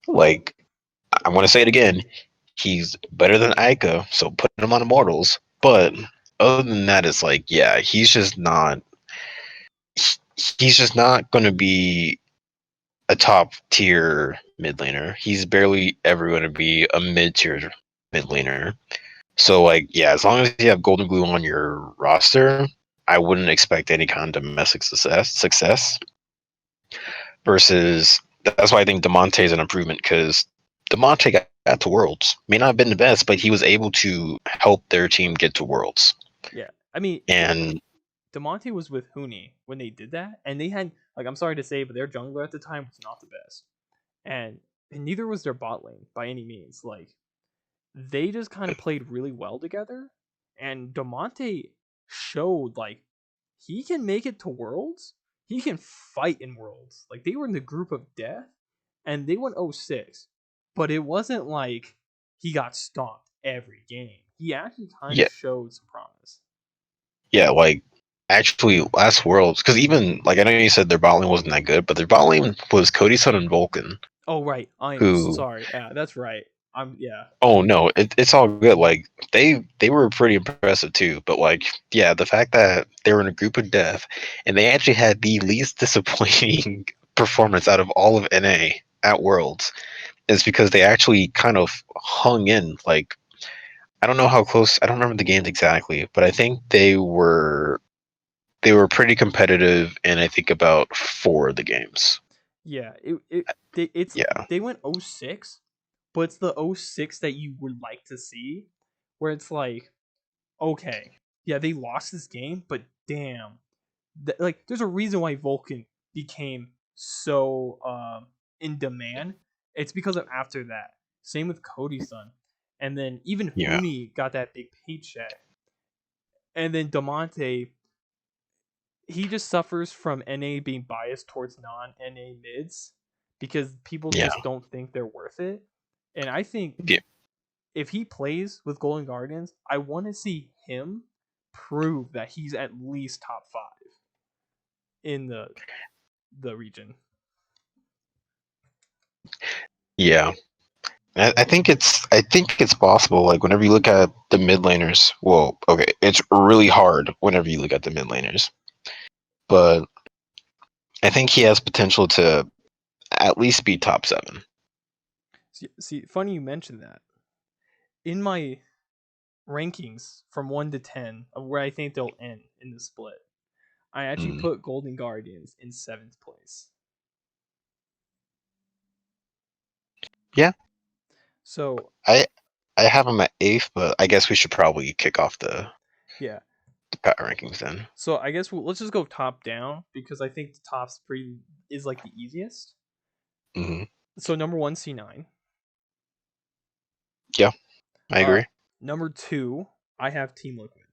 like I want to say it again, he's better than Ica, so put him on Immortals. But other than that, it's like yeah, he's just not going to be a top tier mid laner. He's barely ever going to be a mid tier mid laner. So like yeah, as long as you have Golden Glue on your roster, I wouldn't expect any kind of domestic success. Versus that's why I think Demonte is an improvement because Demonte got to Worlds. May not have been the best, but he was able to help their team get to Worlds. Yeah. I mean, And Demonte was with Huni when they did that, and they had like I'm sorry to say, but their jungler at the time was not the best, and neither was their bot lane by any means. Like they just kind of played really well together, and Demonte showed like he can make it to Worlds. He can fight in Worlds. Like they were in the group of death, and they went 0-6, but it wasn't like he got stomped every game. He actually kind of yeah, showed some promise. yeah, like actually last Worlds because even like I know you said their bot lane wasn't that good, but their bot lane was Cody Sun and Vulcan, Oh right, I am who sorry. Yeah, that's right. I'm yeah. oh no, it's all good. Like they were pretty impressive too. But like yeah, the fact that they were in a group of death and they actually had the least disappointing performance out of all of NA at Worlds is because they actually kind of hung in. Like I don't know how close. I don't remember the games exactly, but I think they were pretty competitive. And I think about 4 of the games. Yeah, it's Yeah, they went 0-6, but it's the 0-6 that you would like to see, where it's like, okay, yeah, they lost this game, but damn, like there's a reason why Vulcan became so in demand. It's because of after that. Same with Cody's son, and then even yeah, Huni got that big paycheck, and then Demonte he just suffers from NA being biased towards non NA mids because people yeah, just don't think they're worth it. And I think yeah. if he plays with Golden Guardians, I want to see him prove that he's at least top 5 in the region. Yeah. I think it's possible. Like whenever you look at the mid laners, well, okay, it's really hard whenever you look at the mid laners, but I think he has potential to at least be top 7. See, funny you mentioned that. In my rankings from 1 to 10 of where I think they'll end in the split, I actually Mm. put Golden Guardians in 7th place. Yeah, So I I have them at eighth, but I guess we should probably kick off yeah. the power rankings then. So I guess let's just go top down because I think the top's pretty is like the easiest. Hmm. So number one, C9. Yeah, I Uh, agree. number two, I have Team Liquid.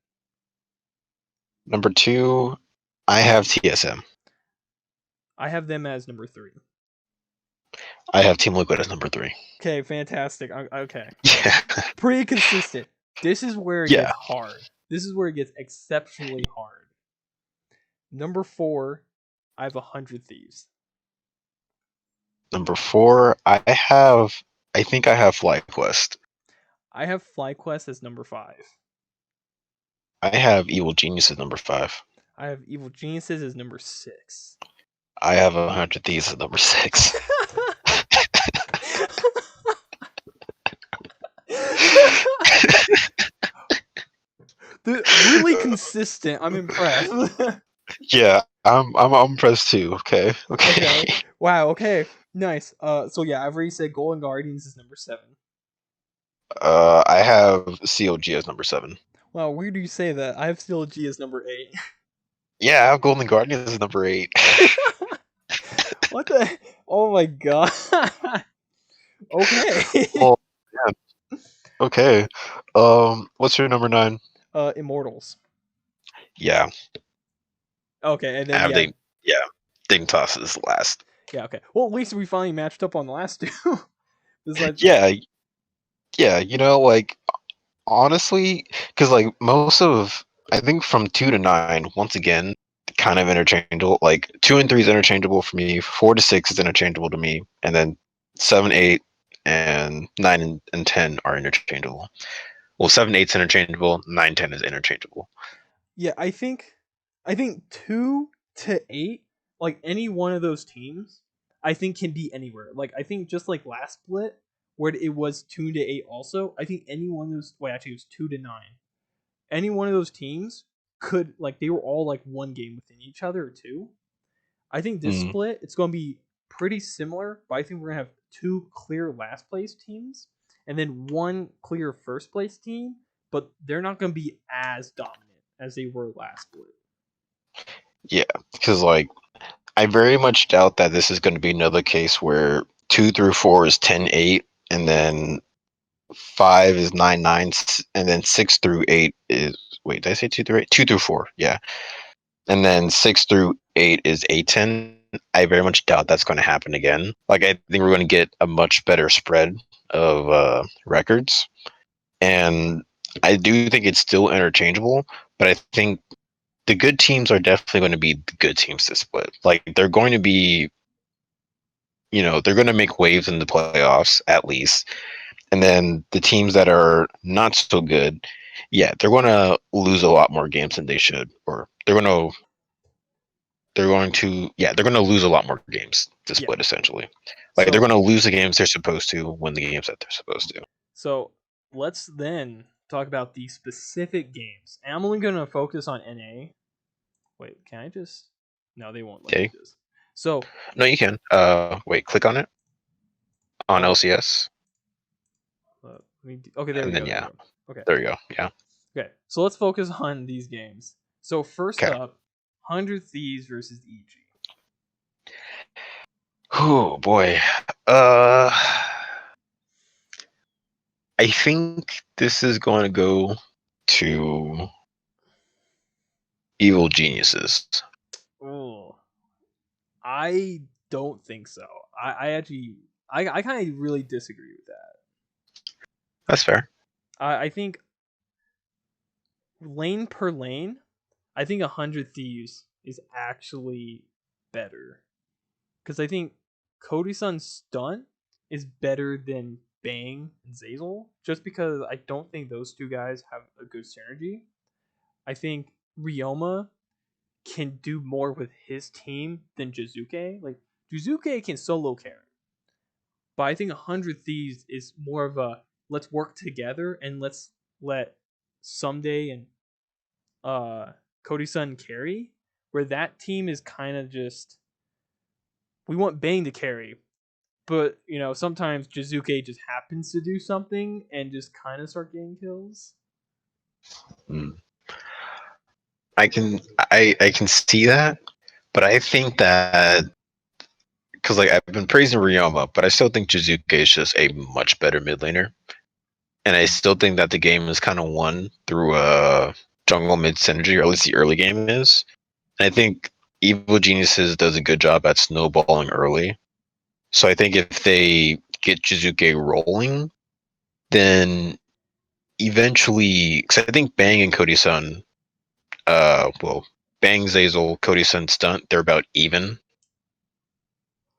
Number two, I have TSM. I have them as number three. I have Team Liquid as number three. Okay, fantastic. Okay, Yeah, pretty consistent. This is where it yeah. gets hard. This is where it gets exceptionally hard. Number four, I have 100 Thieves. Number four, I think I have FlyQuest. I have FlyQuest as number five. I have Evil Genius as number five. I have Evil Geniuses as number six. I have 100 Thieves as number six. Really consistent. I'm impressed. Yeah, I'm impressed too. Okay, Okay. okay. Wow. Okay. Nice. So yeah, I've already said Golden Guardians is number seven. I have COG as number seven. Wow. Where do you say that? I have CLG as number eight. Yeah, I have Golden Guardians as number eight. What the? Oh my god. Okay. Oh man. Okay. What's your number nine? Immortals. Yeah, Okay, and I then have yeah, the yeah. Dignitas is last. yeah. Okay. Well, at least we finally matched up on the last two. It's like, Yeah, yeah. Like honestly, because like most of I think from two to nine, once again, kind of interchangeable. Like two and three is interchangeable for me. Four to six is interchangeable to me, and then seven, eight, and nine and 10 are interchangeable. Well, seven, eight's interchangeable. Nine, 10 is interchangeable. yeah, I think 2 to 8, like any one of those teams, I think can be anywhere. Like I think just like last split where it was 2 to 8 also, I think any one of those well actually it was 2 to 9. Any one of those teams could like they were all like one game within each other or two. I think this Mm, split it's gonna be pretty similar, but I think we're gonna have two clear last place teams and then one clear first place team, but they're not gonna be as dominant as they were last split. yeah, because like I very much doubt that this is going to be another case where two through four is 10, 8, and then five is 9, 9, and then six through eight is wait, did I say two through eight? Two through four, yeah, and then six through eight is 8, 10. I very much doubt that's going to happen again. Like I think we're going to get a much better spread of records, and I do think it's still interchangeable. But I think the good teams are definitely going to be the good teams to split. Like they're going to be, they're going to make waves in the playoffs at least. And then the teams that are not so good, yeah, they're going to lose a lot more games than they should, or they're going to lose a lot more games to Yeah. split essentially. Like they're So going to lose the games they're supposed to, win the games that they're supposed to. so let's then talk about the specific games. And I'm only gonna focus on NA. Wait, can I just no, they won't let me Okay. just. So No, you can. Wait, click on it on uh LCS, okay, there we and then go, there we yeah, go. Okay. there you go. Yeah. Okay. So let's focus on these games. So first Okay. up, 100 Thieves versus EG. Oh boy. Uh, I think this is going to go to Evil Geniuses. Oh, I don't think so. I actually I kind of really disagree with that. That's fair. I think lane per lane, I think 100 Thieves is actually better because I think Cody Sun's stunt is better than Bang and Zazel just because I don't think those two guys have a good synergy. I think Ryoma can do more with his team than Jizuke. Like Jizuke can solo carry, but I think 100 Thieves is more of a let's work together and let's let Someday and Cody Sun carry. where that team is kind of just we want Bang to carry, but sometimes Jizuke just happens to do something and just kind of start getting kills. Mm. I can see that, but I think that because like I've been praising Ryoma, but I still think Jizuke is just a much better mid laner, and I still think that the game is kind of won through jungle mid synergy, or at least the early game is. And I think Evil Geniuses does a good job at snowballing early. So I think if they get Jizuke rolling, then eventually, because I think Bang and Cody Sun, well, Bang Zazel, Cody Sun stunt, they're about even.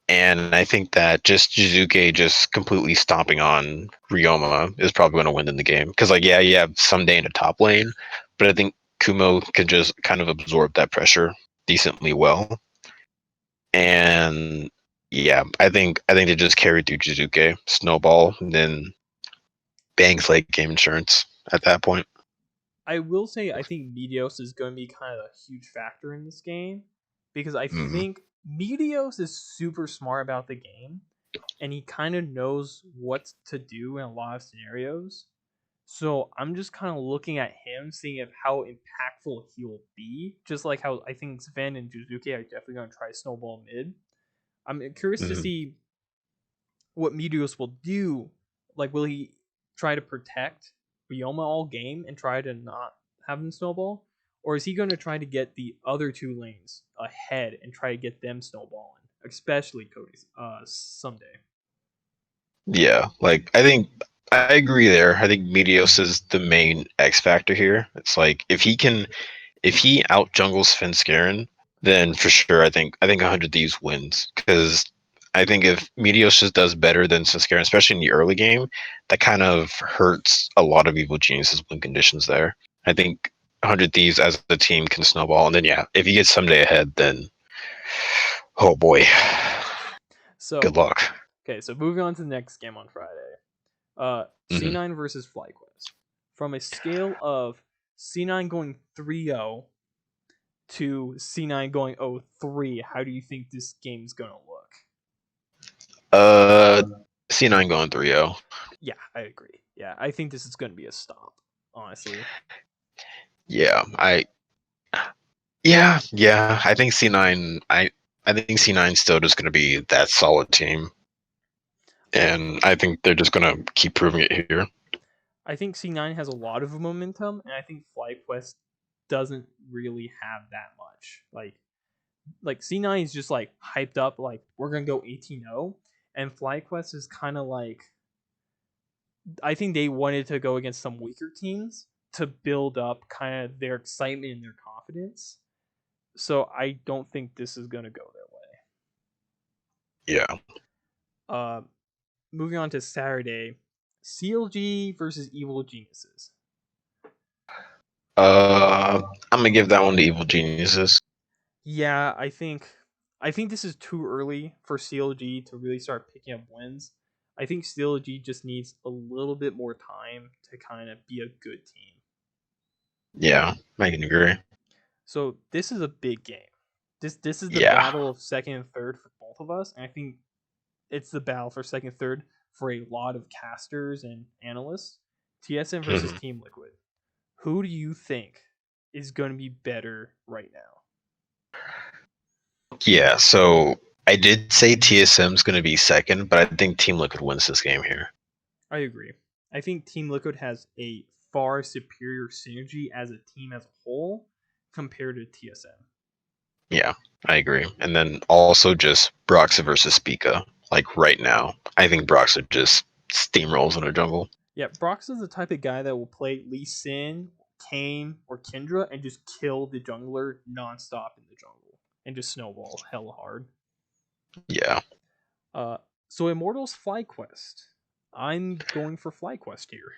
And I think that just Jizuke just completely stomping on Ryoma is probably going to win in the game. Because, like, yeah, you have Someday in the top lane, but I think Kumo can just kind of absorb that pressure decently well. And yeah, I think they just carried through Jizuke, snowball, and then Bang's late game insurance at that point. I will say I think Meteos is going to be kind of a huge factor in this game because I Mm, think Meteos is super smart about the game and he kind of knows what to do in a lot of scenarios. So I'm just kind of looking at him, seeing if how impactful he will be. Just like how I think Sven and Juzuki are definitely going to try snowball mid. I'm curious to mm. see what Meteos will do. Like, will he try to protect Ryoma all game and try to not have him snowball? Or is he going to try to get the other two lanes ahead and try to get them snowballing? Especially Cody's someday. Yeah, like I think I agree there. I think Meteos is the main X factor here. It's like if he out jungles Svenskeren, then for sure I think 100 Thieves wins because I think if Meteos just does better than Svenskeren, especially in the early game, that kind of hurts a lot of Evil Genius's win conditions there. I think 100 Thieves as a team can snowball, and then yeah, if he gets someday ahead, then oh boy, good So, luck. okay, so moving on to the next game on Friday. Hmm. C9 versus FlyQuest. From a scale of C9 going 3-0 to C9 going 0-3, how do you think this game's going to look? Uh, C9 going 3-0. Yeah, I agree. Yeah, I think this is going to be a stop, honestly. Yeah, yeah. I think C9. I think C9 still just going to be that solid team, I and I think they're just going to keep proving it here. I think C9 has a lot of momentum, and I think FlyQuest doesn't really have that much. Like C9 is just like hyped up, like we're gonna go 18-0, and FlyQuest is kind of like I think they wanted to go against some weaker teams to build up kind of their excitement and their confidence. So I don't think this is gonna go their Yeah. way. Moving on to Saturday, CLG versus Evil Geniuses. I'm gonna give that one to Evil Geniuses. Yeah, I think this is too early for CLG to really start picking up wins. I think CLG just needs a little bit more time to kind of be a good team. Yeah, I can agree. So this is a big game. This is the Yeah. battle of second and third for both of us, and I think it's the battle for second and third for a lot of casters and analysts. TSM versus Mhm. Team Liquid. Who do you think is going to be better right now? Yeah. So I did say TSM's gonna be second, but I think Team Liquid wins this game here. I agree. I think Team Liquid has a far superior synergy as a team as a whole compared to TSM. Yeah, I agree. And then also just Broxa versus Spica. Like right now, I think Broxa just steamrolls in a jungle. Yeah, Brox is the type of guy that will play Lee Sin, Kane, or Kindra and just kill the jungler nonstop in the jungle and just snowball hell hard. Yeah. Uh, so Immortals FlyQuest. I'm going for FlyQuest here.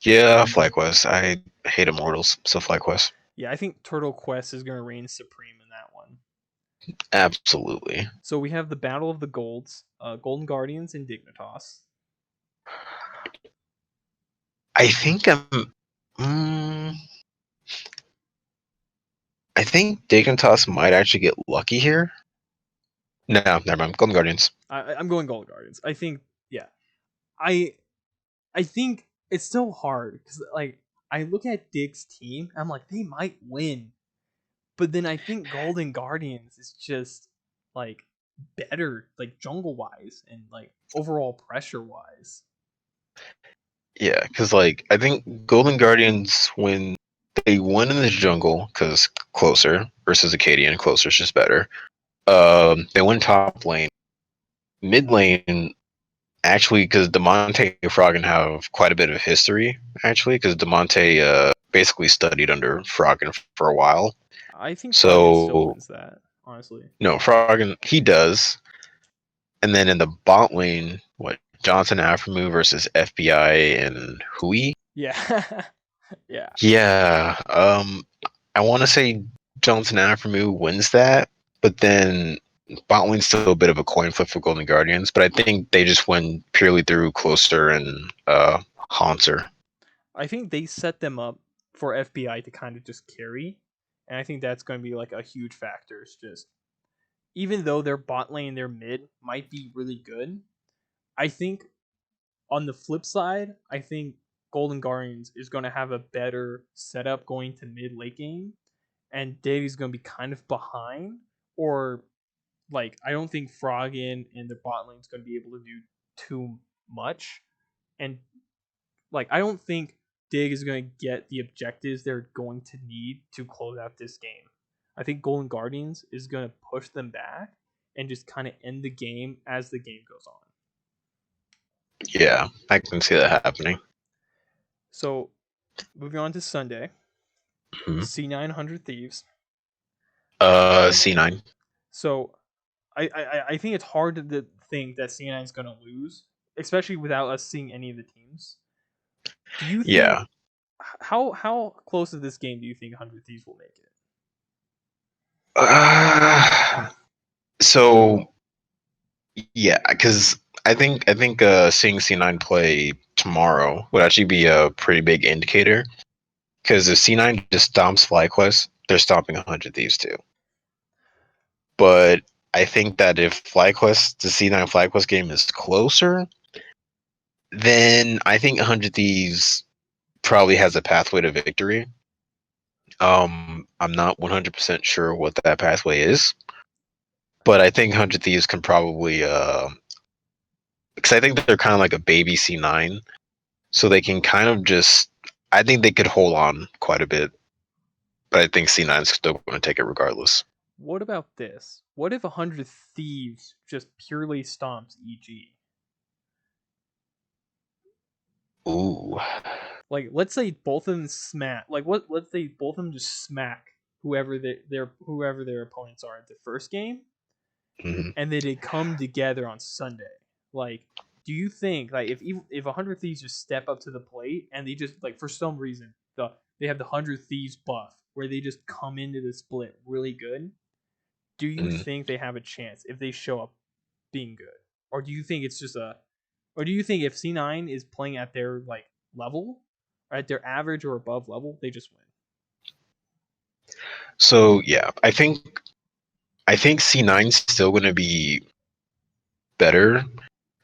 Yeah, FlyQuest. I hate Immortals, so FlyQuest. Yeah, I think Turtle Quest is going to reign supreme in that one. Absolutely. So we have the Battle of the Golds, Golden Guardians and Dignitas. I think I'm. Mm, think Dignitas might actually get lucky here. No, never mind. Golden Guardians. I'm going Golden Guardians. I think, yeah, I I think it's still hard because like I look at Dig's team, I'm like they might win, but then I think Golden Guardians is just like better, like jungle wise and like overall pressure wise. Yeah, because like I think Golden Guardians when they win in the jungle because closer versus Acadian, closer is just better. They win top lane, mid lane. Actually, because Demonte and Froggen have quite a bit of history, actually, because Demonte basically studied under Froggen for a while. I think Froggen still So, wins that, honestly. no, Froggen, he does. And then in the bot lane, what, Johnson Afremu versus FBI and Hui? Yeah. Yeah. Yeah, I want to say Johnson Afremu wins that, but then bot lane's still a bit of a coin flip for Golden Guardians, but I think they just win purely through Closer and Haunter. I think they set them up for FBI to kind of just carry. And I think that's going to be like a huge factor. It's just even though their bot lane, their mid might be really good, I think on the flip side, I think Golden Guardians is going to have a better setup going to mid late game, and Davy's going to be kind of behind, or like I don't think Froggen and their bot lane is going to be able to do too much, and like I don't think Dig is going to get the objectives they're going to need to close out this game. I think Golden Guardians is going to push them back and just kind of end the game as the game goes on. Yeah, I can see that happening. So moving on to Sunday, Mhm. C900 Thieves. C9. So I think it's hard to think that C9 is going to lose, especially without us seeing any of the teams. Do you think Yeah. how close to this game do you think 100 Thieves will make it? So yeah, because I think seeing C9 play tomorrow would actually be a pretty big indicator. Because if C9 just stomps FlyQuest, they're stomping 100 Thieves too. But I think that if FlyQuest, the C9 FlyQuest game is closer, then I think 100 Thieves probably has a pathway to victory. I'm not 100% sure what that pathway is, but I think 100 Thieves can probably, because I think they're kind of like a baby C9, so they can kind of just, I think they could hold on quite a bit, but I think C9 is still going to take it regardless. What about this? What if 100 Thieves just purely stomps EG? Ooh. Like, let's say both of them smack. Like, what? Let's say both of them just smack whoever their opponents are at the first game, Mm-hmm. and then they come together on Sunday. Like, do you think like if 100 Thieves just step up to the plate and they just like for some reason they have the 100 Thieves buff where they just come into the split really good? Do you Mm-hmm. think they have a chance if they show up being good, or do you think it's just a, or do you think if C9 is playing at their like level, or at their average or above level, they just win? So yeah, I think C9's still going to be better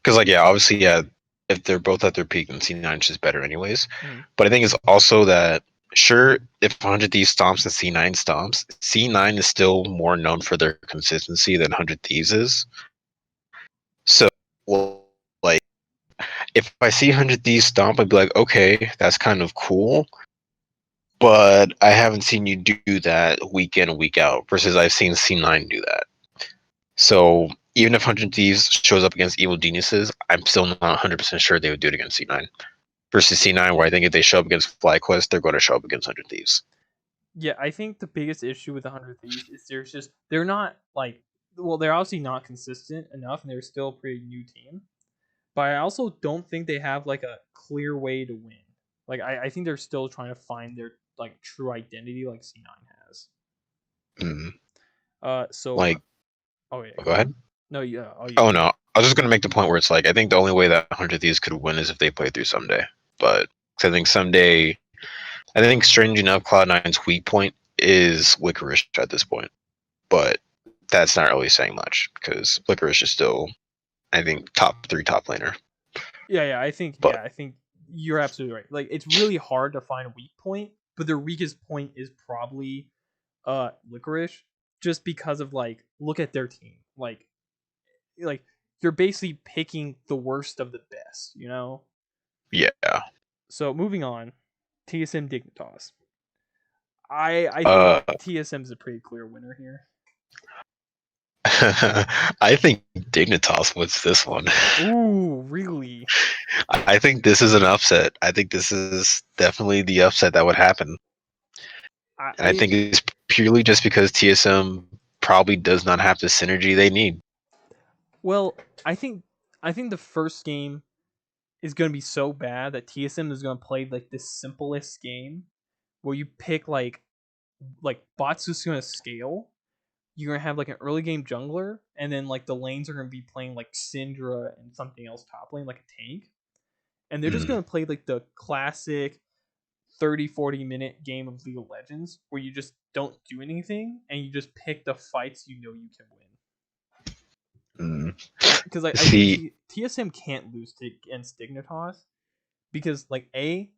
because like yeah, obviously yeah, if they're both at their peak, then C9's just better anyways. Mm-hmm. But I think it's also that sure if 100 Thieves stomps and C9 stomps, C9 is still more known for their consistency than 100 Thieves is. So well, like if I see 100 Thieves stomp, I'd be like, okay, that's kind of cool. But I haven't seen you do that week in and week out versus I've seen C9 do that. So even if 100 Thieves shows up against Evil Geniuses, I'm still not 100% sure they would do it against C9. Versus C9, where I think if they show up against FlyQuest, they're going to show up against 100 Thieves. Yeah, I think the biggest issue with 100 Thieves is they're not like, well, they're obviously not consistent enough, and they're still a pretty new team. But I also don't think they have like a clear way to win. Like I think they're still trying to find their like true identity, like C9 has. Mm. So Like, oh yeah, go go on. ahead. No, yeah, oh Oh, you. no. I was just going to make the point where it's like, I think the only way that 100 Thieves could win is if they play through Someday. But 'cause I think Someday, I think strange enough, Cloud9's weak point is Licorice at this point, but that's not really saying much because Licorice is still, I think, top three top laner. Yeah, But I think you're absolutely right. Like it's really hard to find a weak point, but their weakest point is probably Licorice, just because of like look at their team. Like you're basically picking the worst of the best, you know? yeah, So moving on, TSM Dignitas. I think uh, TSM is a pretty clear winner here. I think Dignitas wins this one. Ooh, really? I think this is an upset. I think this is definitely the upset that would happen. And I I think it's purely just because TSM probably does not have the synergy they need. well, I think I think the first game is going to be so bad that TSM is going to play like the simplest game where you pick like bots just going to scale. You're going to have like an early game jungler, and then like the lanes are going to be playing like Syndra and something else top lane like a tank, and they're just Mm, going to play like the classic 30-40 minute game of League of Legends where you just don't do anything and you just pick the fights you know you can win. mm. Because I think See, TSM can't lose to against Dignitas because like a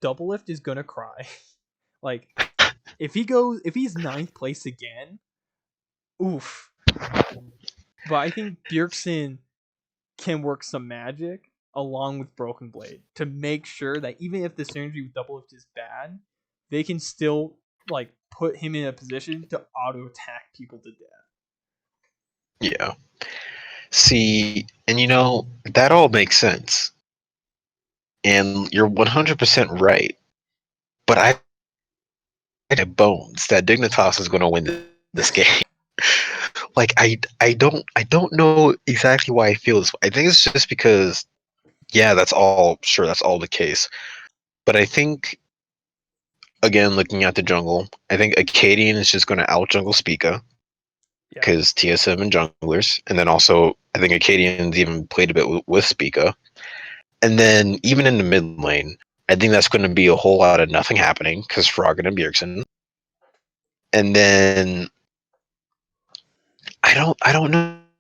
double lift is gonna cry. Like if he's ninth place again, oof. But I think Bjergsen can work some magic along with Broken Blade to make sure that even if the synergy with double lift is bad, they can still like put him in a position to auto attack people to death. yeah. See, and that all makes sense. And you're 100% right. But I had bones that Dignitas is going to win this game. Like I don't know exactly why I feel this way. I think it's just because yeah, that's all the case. But I think again, looking at the jungle, I think Acadian is just going to out jungle Spica Yeah. because TSM and junglers, and then also I think Acadian's even played a bit with Spica, and then even in the mid lane, I think that's going to be a whole lot of nothing happening because Froggen and Bjergsen, and then I don't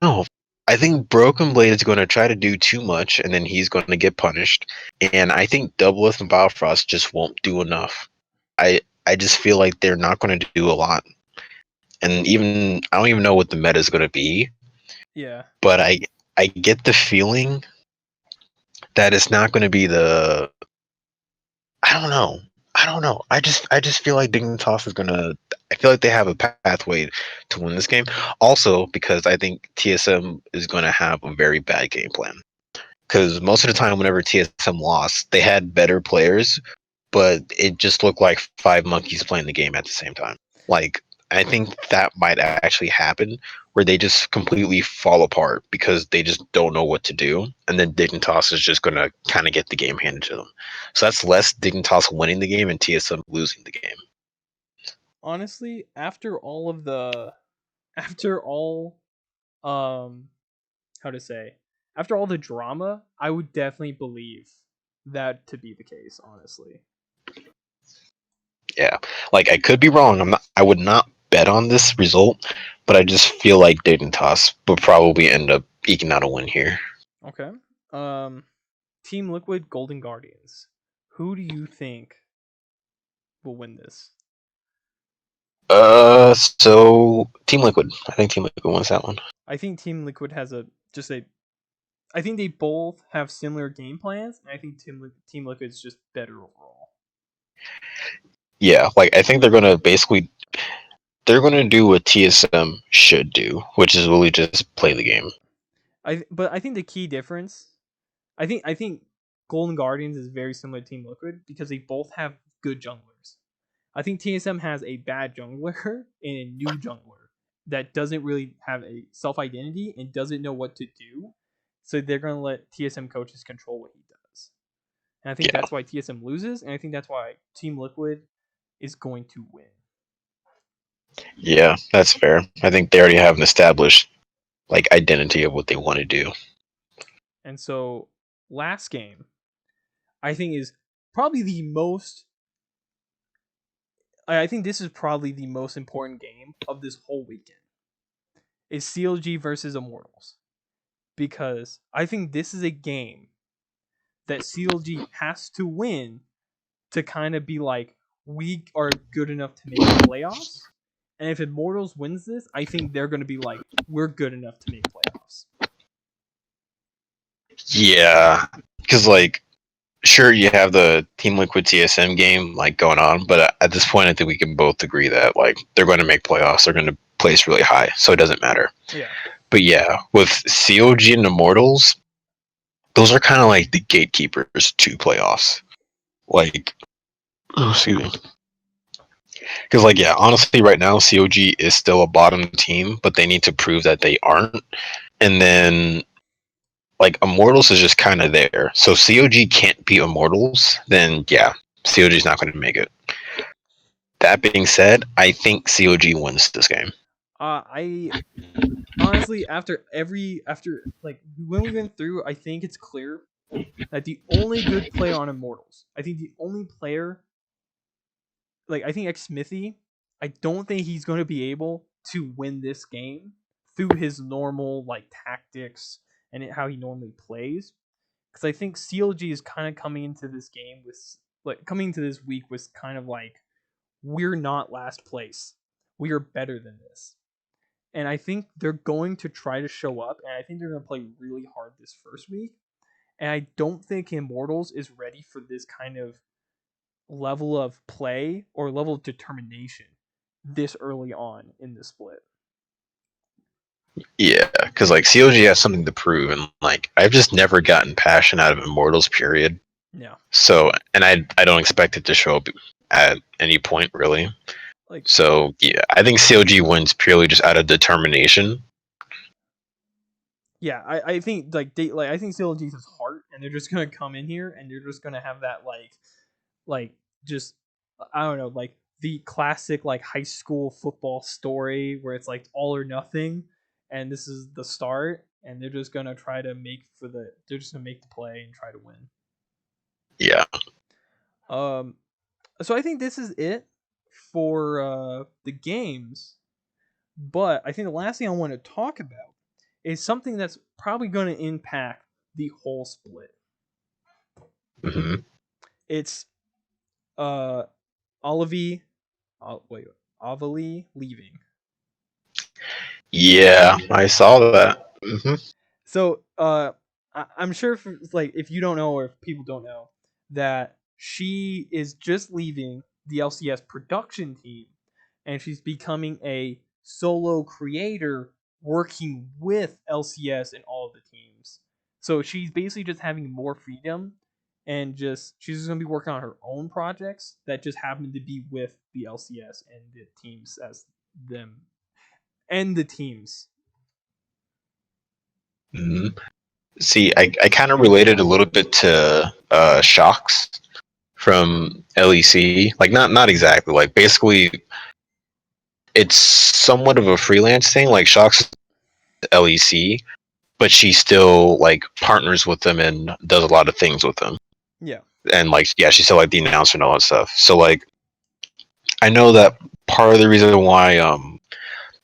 know. I think Broken Blade is going to try to do too much, and then he's going to get punished. And I think Doublelift and Bifrost just won't do enough. I just feel like they're not going to do a lot. And even I don't even know what the meta is going to be, Yeah. but I get the feeling that it's not going to be the. I don't know. I don't know. I just feel like Dignitas is gonna. I feel like they have a pathway to win this game. Also, because I think TSM is gonna have a very bad game plan. Because most of the time, whenever TSM lost, they had better players, but it just looked like five monkeys playing the game at the same time. Like, I think that might actually happen where they just completely fall apart because they just don't know what to do. And then Dignitas is just going to kind of get the game handed to them. So that's less Dignitas winning the game and TSM losing the game. Honestly, after all um how to say after all the drama, I would definitely believe that to be the case, honestly. Yeah. Like, I could be wrong. I would not bet on this result, but I just feel like Dignitas would probably end up eking out a win here. Okay. Um Team Liquid Golden Guardians. Who do you think will win this? So Team Liquid. I think Team Liquid wins that one. I think Team Liquid has a just a I think they both have similar game plans, and I think Team Liquid's just better overall. Yeah, like I think they're gonna do what TSM should do, which is really just play the game. But I think the key difference, I think Golden Guardians is very similar to Team Liquid because they both have good junglers. I think TSM has a bad jungler and a new jungler that doesn't really have a self identity and doesn't know what to do. So they're gonna let TSM coaches control what he does. And I think Yeah, that's why TSM loses, and I think that's why Team Liquid is going to win. yeah, that's fair. I think they already have an established like identity of what they want to do. And so last game, I think is probably the most I think this is probably the most important game of this whole weekend. Is CLG versus Immortals, because I think this is a game that CLG has to win to kind of be like, we are good enough to make the playoffs. And if Immortals wins this, I think they're going to be like, we're good enough to make playoffs. Yeah, because like sure you have the Team Liquid TSM game like going on, but at this point I think we can both agree that like they're going to make playoffs. They're going to place really high, so it doesn't matter. Yeah. But yeah, with COG and Immortals, those are kind of like the gatekeepers to playoffs. Like, oh, excuse me. Because like yeah, honestly, right now COG is still a bottom team, but they need to prove that they aren't. And then like Immortals is just kind of there. So COG can't beat Immortals, then yeah, COG is not going to make it. That being said, I think COG wins this game. I honestly, after like when we went through, I think it's clear that the only good player on Immortals, I think the only player, like I think X Smithy, I don't think he's going to be able to win this game through his normal like tactics and how he normally plays. Because I think CLG is kind of coming into this game with like coming into this week was kind of like, we're not last place, we are better than this. And I think they're going to try to show up, and I think they're going to play really hard this first week. And I don't think Immortals is ready for this kind of level of play or level of determination this early on in the split. Yeah, because like COG has something to prove, and like I've just never gotten passion out of Immortals. Period. Yeah. So, and I don't expect it to show up at any point really. Like, So yeah, I think COG wins purely just out of determination. yeah, I think like I think CLG's is heart, and they're just gonna come in here and they're just gonna have that like just I don't know, like the classic like high school football story where it's like all or nothing, and this is the start, and they're just gonna try to they're just gonna make the play and try to win. Yeah. Um, so I think this is it for the games. But I think the last thing I want to talk about is something that's probably going to impact the whole split. Hmm. It's uh Olive, wait, Avali leaving. Yeah, I saw that. So I'm sure if you don't know or if people don't know that she is just leaving the LCS production team, and she's becoming a solo creator working with LCS and all of the teams. So she's basically just having more freedom, and she's just gonna be working on her own projects that just happen to be with the LCS and the teams as them and the teams. Hmm. See, I kind of related a little bit to Shocks from LEC. Like not exactly. Like basically, it's somewhat of a freelance thing. Like Shocks LEC, but she still like partners with them and does a lot of things with them. Yeah. And like yeah, she's still like the announcer and all that stuff. So like I know that part of the reason why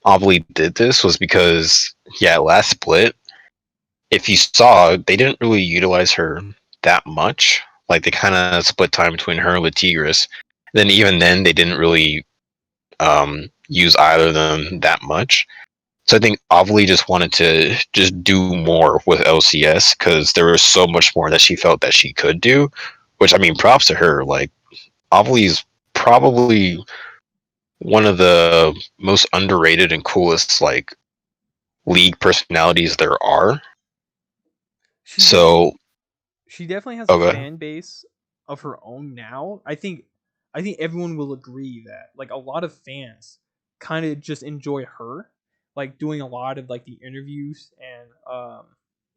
Obli did this was because yeah, last split, if you saw, they didn't really utilize her that much. Like they kind of split time between her and Latigris. Then even then, they didn't really use either of them that much. So I think Ovely just wanted to just do more with LCS because there was so much more that she felt that she could do. Which I mean, props to her. Like Ovely's probably one of the most underrated and coolest like league personalities there are. She def So she definitely has a okay. fan base of her own now. I think everyone will agree that like a lot of fans kind of just enjoy her, like doing a lot of like the interviews and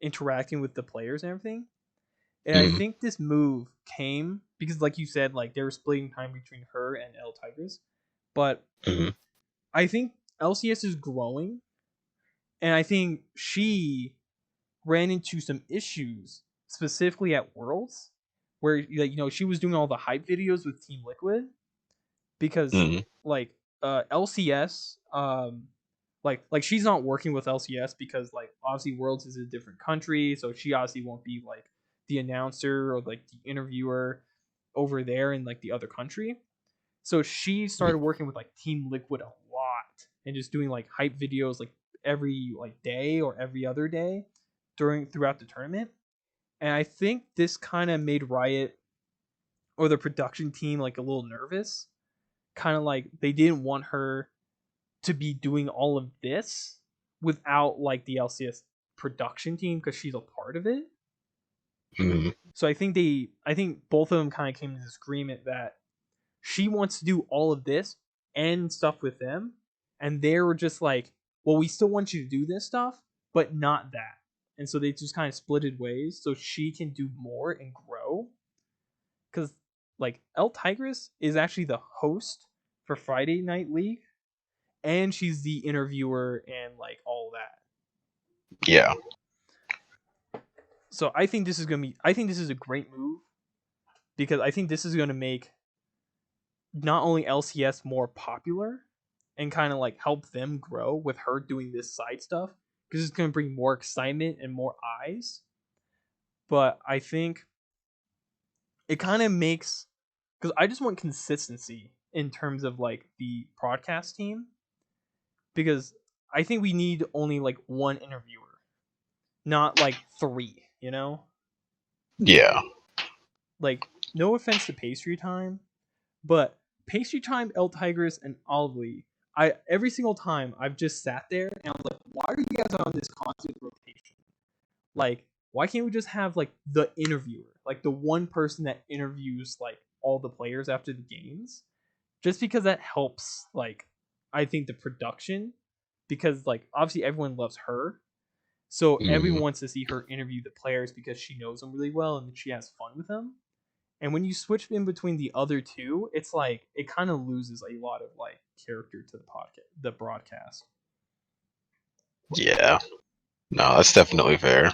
interacting with the players and everything. And I Mm-hmm. think this move came because like you said, like they were splitting time between her and L Tigers. But Mm-hmm. I think LCS is growing, and I think she ran into some issues specifically at Worlds, where like she was doing all the hype videos with Team Liquid, because Mm, like LCS like she's not working with LCS because like obviously Worlds is a different country, so she obviously won't be like the announcer or like the interviewer over there in like the other country. So she started working with like Team Liquid a lot and just doing like hype videos like every like day or every other day throughout the tournament. And I think this kind of made Riot or the production team like a little nervous. Kind of like they didn't want her to be doing all of this without like the LCS production team because she's a part of it. mm, So I think both of them kind of came to this agreement that she wants to do all of this and stuff with them, and they were just like, well, we still want you to do this stuff, but not that. And so they just kind of splitted ways so she can do more and grow. Because like El Tigris is actually the host for Friday Night League, and she's the interviewer and like all that. yeah. So I think this is a great move because I think this is gonna make not only LCS more popular and kind of like help them grow with her doing this side stuff because it's gonna bring more excitement and more eyes. But I think it kind of makes because I just want consistency in terms of like the broadcast team because I think we need only like one interviewer, not like three, you know? Yeah. Like, no offense to Pastry Time, but Pastry Time, El Tigris, and Olively, I every single time I've just sat there and I'm like, why are you guys on this constant rotation? Like, why can't we just have like the interviewer, like the one person that interviews like all the players after the games? Just because that helps, like, I think the production, because like obviously everyone loves her, so everyone Mm, wants to see her interview the players because she knows them really well and she has fun with them. And when you switch in between the other two, it's like it kind of loses a lot of like character to the podcast, the broadcast. yeah. No, that's definitely fair.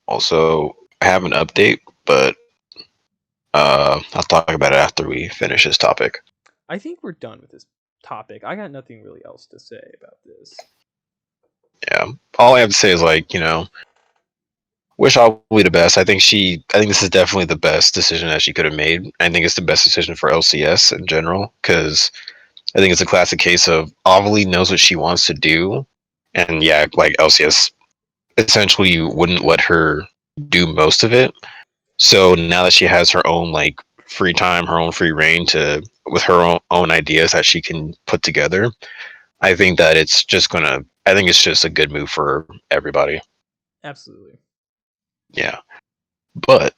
Also, I have an update, but I'll talk about it after we finish this topic. I think we're done with this topic. I got nothing really else to say about this. Yeah. All I have to say is like, wish Ollie the best. I think this is definitely the best decision that she could have made. I think it's the best decision for LCS in general because I think it's a classic case of Ollie knows what she wants to do, and yeah, like LCS essentially wouldn't let her do most of it. So now that she has her own like free time, her own free reign to with her own ideas that she can put together, I think that it's just gonna. I think it's just a good move for everybody. Absolutely. Yeah, but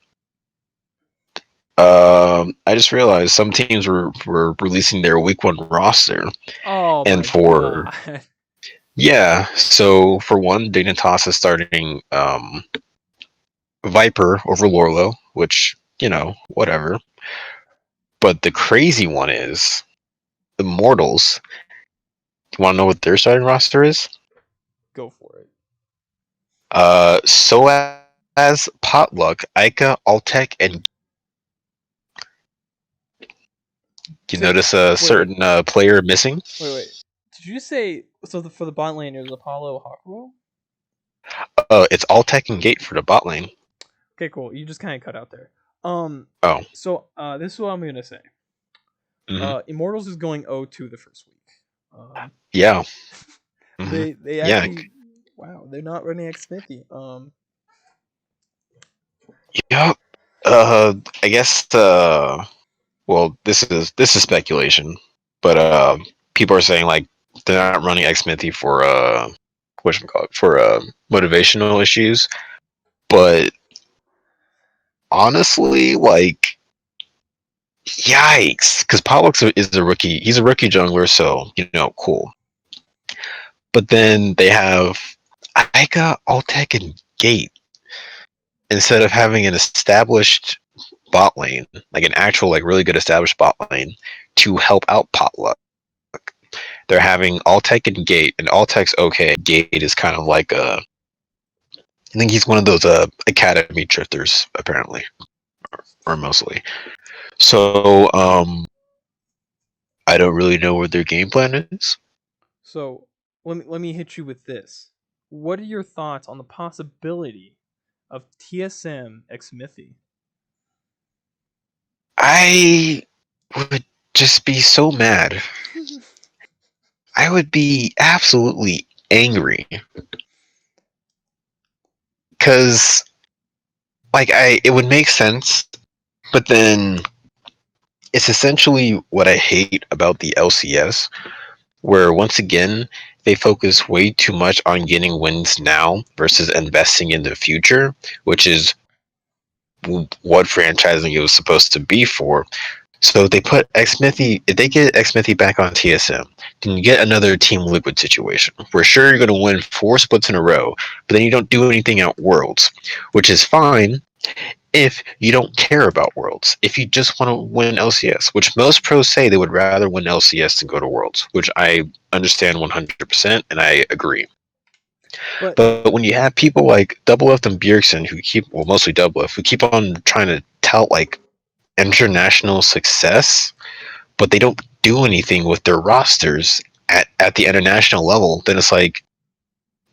I just realized some teams were releasing their week one roster, Oh and my for god. yeah, so for one, Dignitas is starting Viper over Lorlo, which whatever. But the crazy one is Immortals. You want to know what their starting roster is? Go for it. So as Potluck, Ica, Altec, and you So notice a wait, certain player missing. wait. Did you say so? For the bot lane, it was Apollo Hakuo? It's Altec and Gate for the bot lane. Okay, cool. You just kind of cut out there. Um, Oh, this is what I'm gonna say. hmm Immortals is going 0-2 the first week. Um, yeah, hmm they yeah, actually, wow, they're not running X Smithy. yeah. I guess. Well, this is speculation, but people are saying like they're not running Xmithy for for motivational issues. But honestly, like yikes, because Pollock is a rookie. He's a rookie jungler, so cool. But then they have Ica, Altec, and Gate instead of having an established bot lane, like an actual like really good established bot lane to help out Potluck. They're having Altec and Gate, and Altec's okay. Gate is kind of like I think he's one of those academy drifters apparently, or mostly. So I don't really know what their game plan is. So let me hit you with this. What are your thoughts on the possibility of TSM X Smithy? I would just be so mad. I would be absolutely angry because it would make sense, but then it's essentially what I hate about the LCS, where once again they focus way too much on getting wins now versus investing in the future, which is what franchising it was supposed to be for. So they put Xmithy. If they get Xmithy back on TSM, then you get another Team Liquid situation. We're sure you're going to win 4 splits in a row, but then you don't do anything at Worlds, which is fine if you don't care about Worlds. If you just want to win LCS, which most pros say they would rather win LCS than go to Worlds, which I understand 100% and I agree. But But when you have people like Double F and Bjergsen who keep, well, mostly Double F, who keep on trying to tout like international success, but they don't do anything with their rosters at the international level, then it's like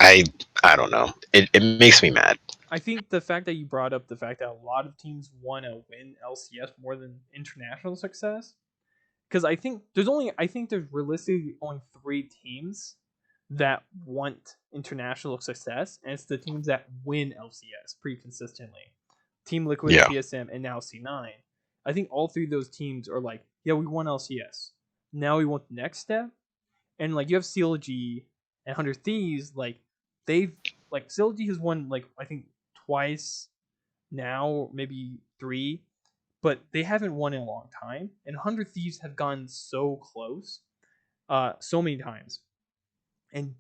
I I don't know. It makes me mad. I think the fact that you brought up the fact that a lot of teams want to win LCS more than international success, because I think there's realistically only 3 teams that want international success, and it's the teams that win LCS pretty consistently. Team Liquid, Yeah. TSM, and now C9. I think all 3 of those teams are like, yeah, we won LCS. Now we want the next step, and like you have CLG and 100 Thieves, like they've like CLG has won like I think twice now, maybe 3, but they haven't won in a long time. And 100 Thieves have gone so close, so many times, and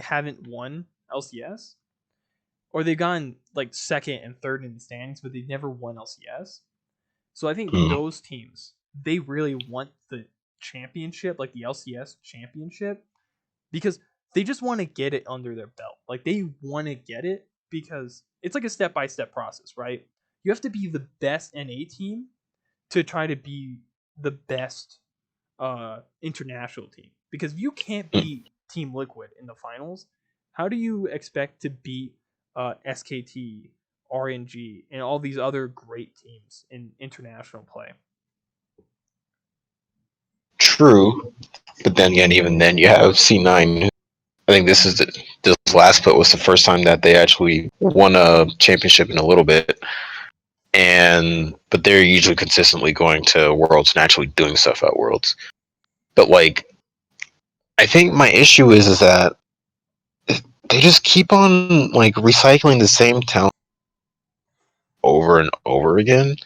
haven't won LCS, or they've gone like second and third in the standings, but they've never won LCS. So I think Hmm. those teams they really want the championship, like the LCS championship, because they just want to get it under their belt. Like they want to get it because it's like a step by step process, right? You have to be the best NA team to try to be the best international team. Because if you can't beat Team Liquid in the finals, how do you expect to beat SKT, RNG, and all these other great teams in international play? True, but then again, even then, you have C9. I think this last split was the first time that they actually won a championship in a little bit, and but they're usually consistently going to Worlds and actually doing stuff at Worlds. But I think my issue is that they just keep on recycling the same talent over and over again,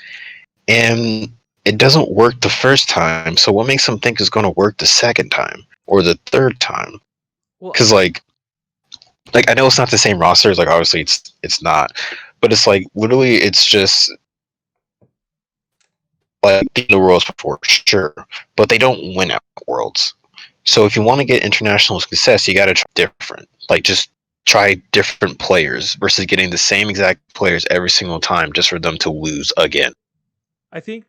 and it doesn't work the first time. So what makes them think it's going to work the second time or the third time? Well, I Because think I know it's not the same rosters. Like obviously it's not, but it's like literally it's just like the Worlds before, sure, but they don't win at Worlds. So if you want to get international success, you got to try different. Like just try different players versus getting the same exact players every single time just for them to lose again. I think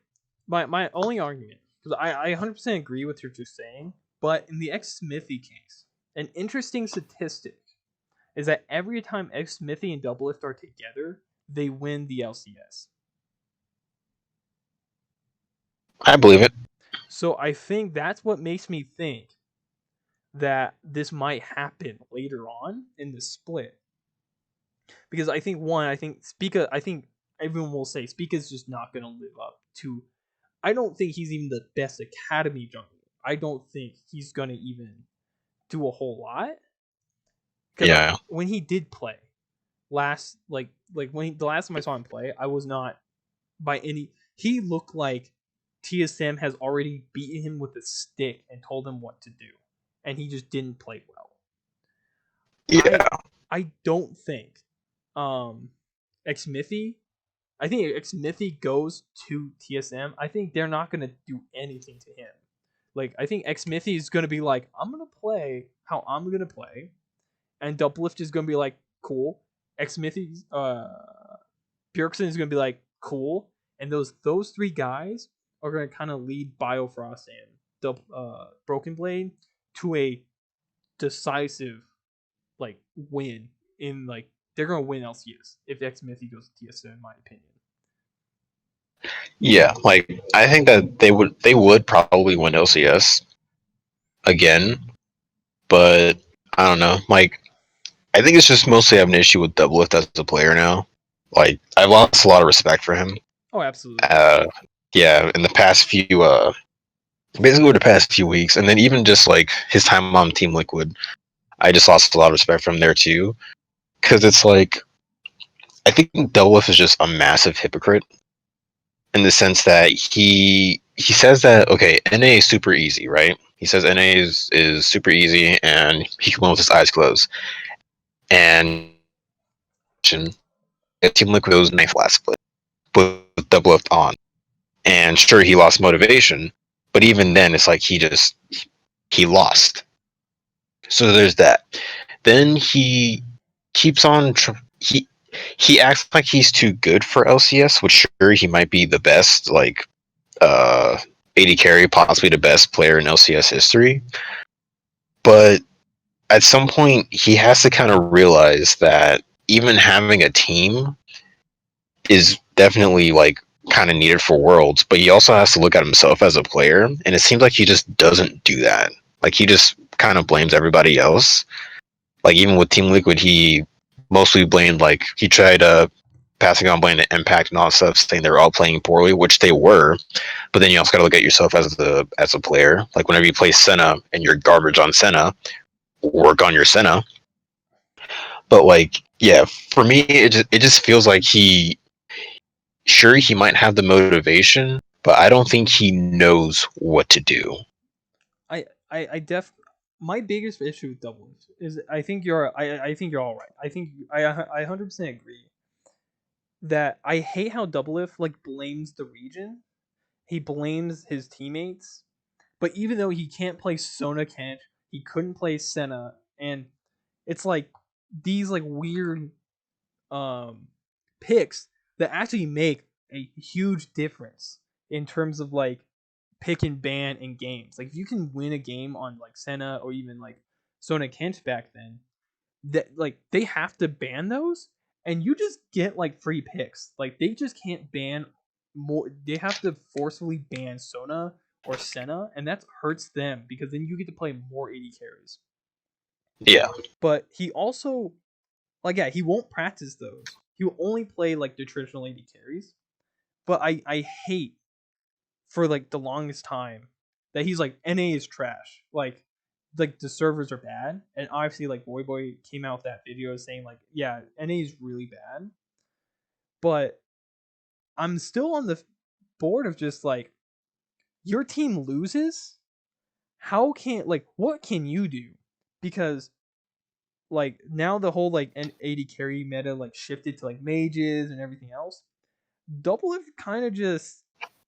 my only argument, because I 100% agree with what you're saying, but in the X Smithy case, an interesting statistic is that every time X Smithy and Doublelift are together, they win the LCS. I believe it. So I think that's what makes me think that this might happen later on in the split. Because I think one, I think I think everyone will say Spica's just not going to live up to. I don't think he's even the best academy jungler. I don't think he's going to even do a whole lot. Because Yeah. when he did play last, the last time I saw him play, I was not by any. He looked like TSM has already beaten him with a stick and told him what to do, and he just didn't play well. I Yeah. I don't think um Xmithy. I think Xmithy goes to TSM. I think they're not gonna do anything to him. Like I think Xmithy is gonna be like, I'm gonna play how I'm gonna play, and Doublelift is gonna be like, cool. Xmithy Bjergsen is gonna be like, cool. And those 3 guys are going to kind of lead Biofrost and the Broken Blade to a decisive like win in like they're going to win LCS if X Mithy goes to TSO in my opinion. Yeah, like I think that they would probably win LCS again, but I don't know. Like I think it's just mostly I have an issue with Doublelift as a player now. Like I lost a lot of respect for him. Oh, absolutely. Uh, yeah, in the past few basically over the past few weeks, and then even just like his time on Team Liquid, I just lost a lot of respect from there too. Because it's like I think Doublelift is just a massive hypocrite in the sense that he says that okay, NA is super easy, right? He says NA is super easy and he can win with his eyes closed. And Team Liquid was ninth last split with Doublelift on. And sure he lost motivation, but even then it's like he lost. So there's that. Then he keeps on he acts like he's too good for LCS, which sure he might be the best like uh, AD carry, possibly the best player in LCS history. But at some point, he has to kind of realize that even having a team is definitely like kind of needed for Worlds, but he also has to look at himself as a player, and it seems like he just doesn't do that. Like he just kind of blames everybody else. Like even with Team Liquid, he mostly blamed like he tried passing on blame to Impact and all that stuff, saying they're all playing poorly, which they were. But then you also got to look at yourself as a player. Like whenever you play Senna and you're garbage on Senna, work on your Senna. But like, yeah, for me, it just feels like he might have the motivation, but I don't think he knows what to do. I def my biggest issue with Dublin is I think you're all right. I think I 100% agree that I hate how Doublelift like blames the region. He blames his teammates, but even though he can't play Sona Kent, he couldn't play Senna, and it's like these like weird um picks that actually make a huge difference in terms of like pick and ban in games. Like if you can win a game on like Senna or even like Sona Kent back then, that like they have to ban those and you just get like free picks. Like they just can't ban more, they have to forcefully ban Sona or Senna, and that hurts them because then you get to play more AD carries. Yeah, But he also like yeah, he won't practice those. He will only play like the traditional AD carries. But I hate for like the longest time that he's like NA is trash. Like the servers are bad, and obviously like Boy came out with that video saying like yeah NA is really bad, but I'm still on the board of just like your team loses. How can like what can you do? Because like now the whole like AD carry meta like shifted to like mages and everything else. Doublelift kind of just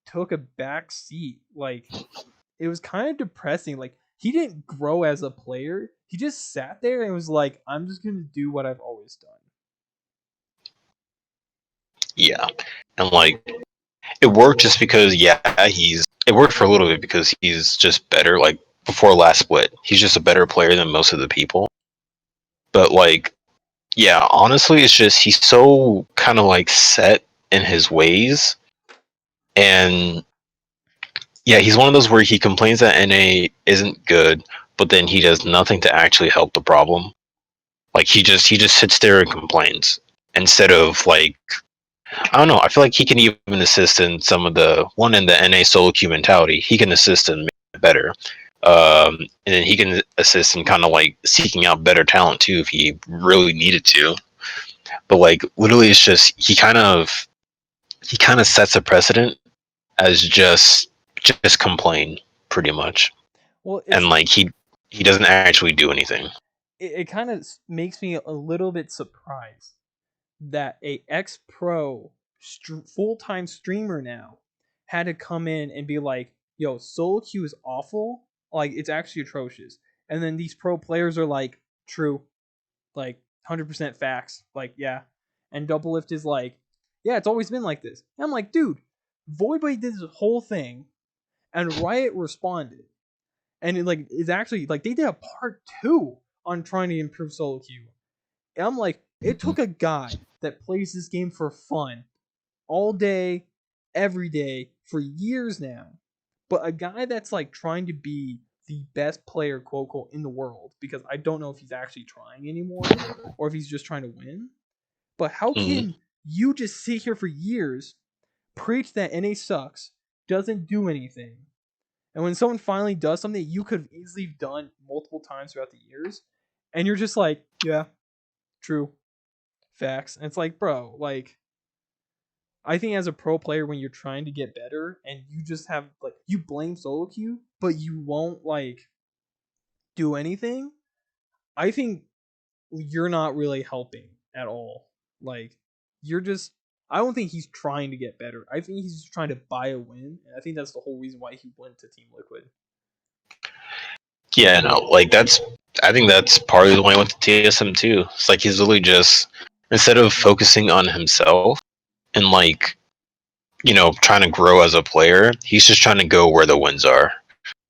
took a back seat. Like it was kind of depressing. Like he didn't grow as a player. He just sat there and was like, "I'm just gonna do what I've always done." yeah, and like it worked just because yeah it worked for a little bit because he's just better. Like before last split, he's just a better player than most of the people. But like yeah, honestly, it's just he's so kind of like set in his ways, and yeah, he's one of those where he complains that NA isn't good, but then he does nothing to actually help the problem. Like he just sits there and complains instead of like I don't know. I feel like he can even assist in some of the one in the NA solo queue mentality. He can assist in better, and then he can assist in kind of like seeking out better talent too if he really needed to. But like literally, it's just he kind of sets a precedent as just complain pretty much, Well, and like he doesn't actually do anything. it kind of makes me a little bit surprised that a ex pro full time streamer now had to come in and be like, "Yo, solo queue is awful. Like it's actually atrocious." And then these pro players are like, "True, like 100% facts." Like yeah, and Doublelift is like, "Yeah, it's always been like this." And I'm like, dude. Voidblade did this whole thing, and Riot responded, and it like is actually like they did a part 2 on trying to improve solo queue. And I'm like, it took a guy that plays this game for fun all day, every day for years now, but a guy that's like trying to be the best player, quote unquote, in the world, because I don't know if he's actually trying anymore or if he's just trying to win. But how Mhm. can you just sit here for years, preach that NA sucks, doesn't do anything, and when someone finally does something you could have easily done multiple times throughout the years, and you're just like, yeah, true, facts. And it's like, bro, like I think as a pro player, when you're trying to get better and you just have like you blame solo queue, but you won't like do anything, I think you're not really helping at all. Like you're just I don't think he's trying to get better. I think he's just trying to buy a win. And I think that's the whole reason why he went to Team Liquid. Yeah, no, like that's. I think that's part of the why I went to TSM too. It's like he's literally just instead of focusing on himself and like trying to grow as a player, he's just trying to go where the wins are.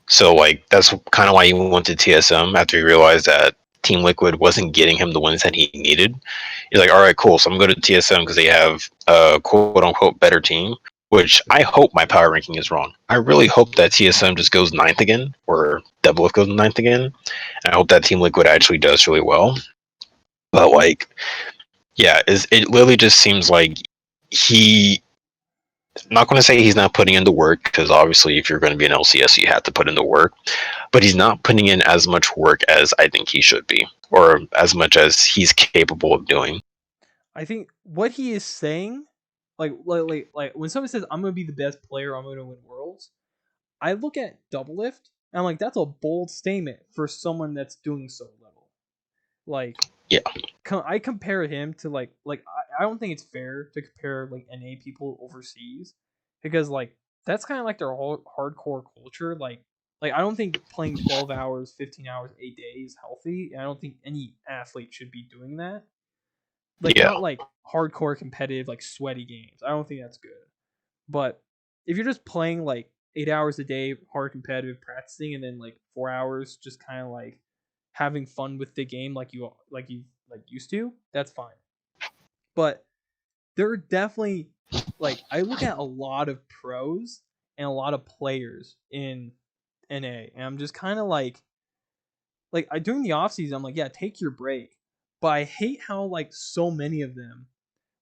So like that's kind of why he went to TSM after he realized that Team Liquid wasn't getting him the wins that he needed. He's like, all right, cool. So I'm going to TSM because they have a quote unquote better team. Which I hope my power ranking is wrong. I really hope that TSM just goes ninth again, or Double F goes ninth again. And I hope that Team Liquid actually does really well. But like, yeah, it literally just seems like he. I'm not going to say he's not putting in the work because obviously, if you're going to be an LCS, you have to put in the work. But he's not putting in as much work as I think he should be, or as much as he's capable of doing. I think what he is saying, like when someone says I'm gonna be the best player, I'm gonna win worlds. I look at Doublelift and I'm like, that's a bold statement for someone that's doing so little. Like, Yeah, I compare him to I don't think it's fair to compare like NA people overseas because like that's kind of like their whole hardcore culture. Like I don't think playing 12 hours, 15 hours a day is healthy, and I don't think any athlete should be doing that. Like yeah, not like hardcore competitive like sweaty games. I don't think that's good. But if you're just playing like 8 hours a day, hard competitive practicing, and then like 4 hours just kind of like having fun with the game like used to, that's fine. But there are definitely like I look at a lot of pros and a lot of players in NA, and I'm just kind of like I during the off season, I'm like, yeah, take your break. But I hate how like so many of them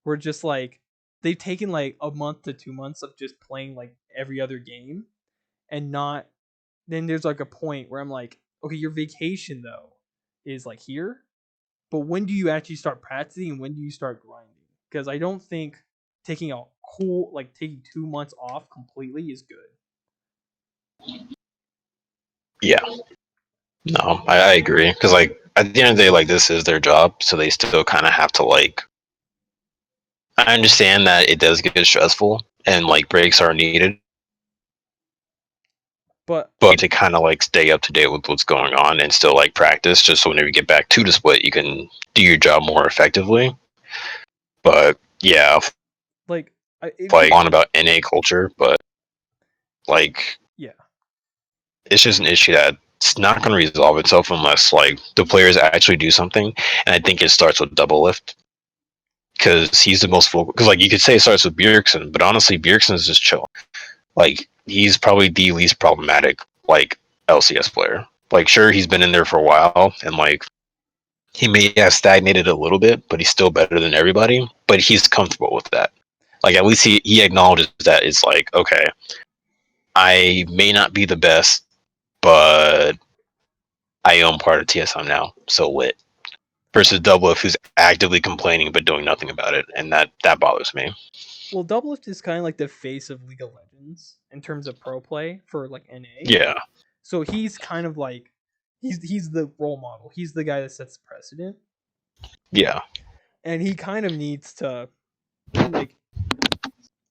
were just like they've taken like a month to 2 months of just playing like every other game and not then there's like a point where I'm like, okay, your vacation though is like here, but when do you actually start practicing and when do you start grinding? Because I don't think taking 2 months off completely is good. yeah. No, I agree because like at the end of the day, like this is their job, so they still kind of have to like. I understand that it does get stressful and like breaks are needed, But but to kind of like stay up to date with what's going on and still like practice, just so whenever you get back to the split, you can do your job more effectively. But yeah, like if like you on about NA culture, but like yeah, it's just an issue that it's not going to resolve itself unless like the players actually do something. And I think it starts with Double Lift because he's the most vocal. Because like you could say it starts with Bjergsen, but honestly, Bjergsen is just chill. Like he's probably the least problematic like LCS player. Like sure, he's been in there for a while, and like he may have stagnated a little bit, but he's still better than everybody. But he's comfortable with that. Like at least he acknowledges that it's like okay, I may not be the best, but I own part of TSM now, so lit. Versus Doublelift, who's actively complaining but doing nothing about it, and that bothers me. well, Doublelift is kind of like the face of League of Legends in terms of pro play for like NA. Yeah, So he's kind of like he's the role model. He's the guy that sets the precedent, yeah, and he kind of needs to like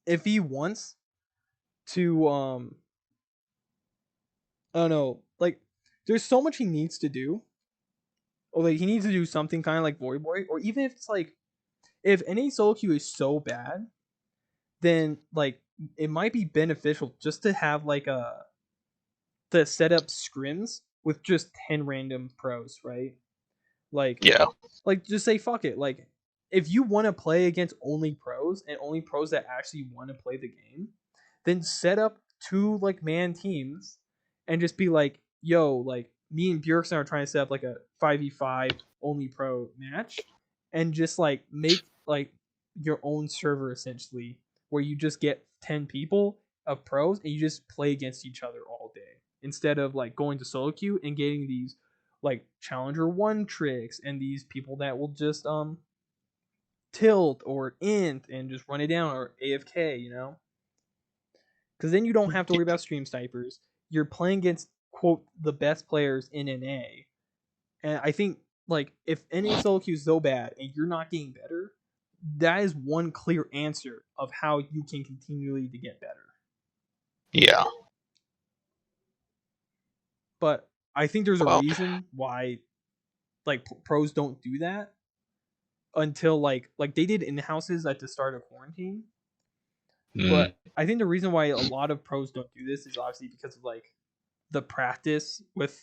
if he wants to I don't know, like there's so much he needs to do. Or like he needs to do something kind of like Void Boy, or even if it's like if NA solo queue is so bad then like it might be beneficial just to have like a to set up scrims with just 10 random pros, right? Like Yeah. just say fuck it. Like if you want to play against only pros and only pros that actually want to play the game, then set up two like man teams and just be like, yo, like me and Bjergsen are trying to set up like a 5v5 only pro match and just like make like your own server essentially where you just get 10 people of pros and you just play against each other all day instead of like going to solo queue and getting these like challenger one tricks and these people that will just tilt or int and just run it down or AFK, you know? Because then you don't have to worry about stream snipers. You're playing against quote the best players in NA, and I think like if NA solo queue is so bad and you're not getting better, that is one clear answer of how you can continually to get better. Yeah. But I think there's a Well. reason why like pros don't do that until like they did in houses at the start of quarantine. Mm, But I think the reason why a lot of pros don't do this is obviously because of like the practice with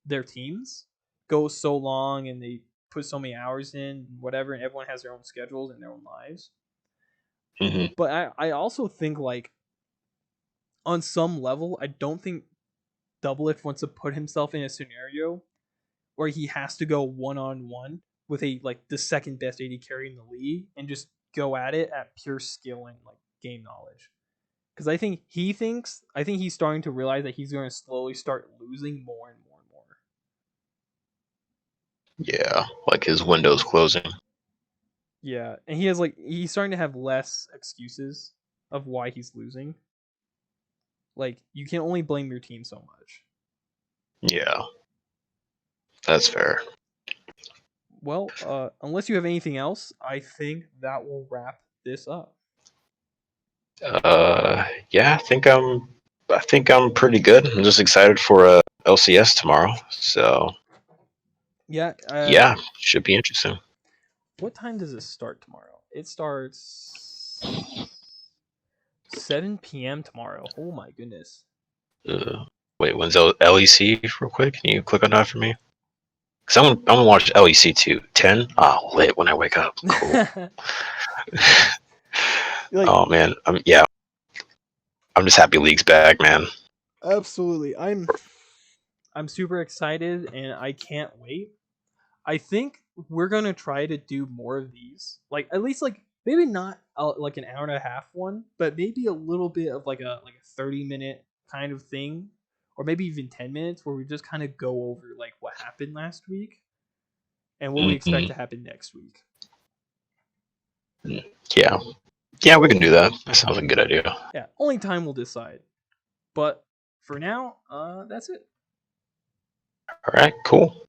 their teams goes so long and they put so many hours in and whatever, and everyone has their own schedules and their own lives. hmm. But I also think like on some level, I don't think Doublelift wants to put himself in a scenario where he has to go one on one with a like the second best AD carry in the league and just go at it at pure skill and like game knowledge. Because I think he's starting to realize that he's going to slowly start losing more and more and more. Yeah. Like his window's closing. Yeah, and he has like he's starting to have less excuses of why he's losing. Like you can only blame your team so much. Yeah. That's fair. Well, unless you have anything else, I think that will wrap this up. Yeah. I think I'm pretty good. I'm just excited for LCS tomorrow. So Yeah. yeah, should be interesting. What time does it start tomorrow? It starts 7 p.m. tomorrow. Oh my goodness. Uh, Wait, when's LEC? Real quick, can you click on that for me? Cause I'm gonna watch LEC too. 10. Oh, lit when I wake up. Cool. Like Oh man, I'm just happy League's back, man. absolutely. I'm super excited and I can't wait. I think we're gonna try to do more of these. Like at least like maybe not like an hour and a half one, but maybe a little bit of like a 30-minute kind of thing, or maybe even 10 minutes where we just kind of go over like what happened last week and what we expect Hmm. to happen next week. Yeah, yeah, we can do that. That sounds like a good idea. Yeah, only time will decide. But for now, that's it. All right, cool.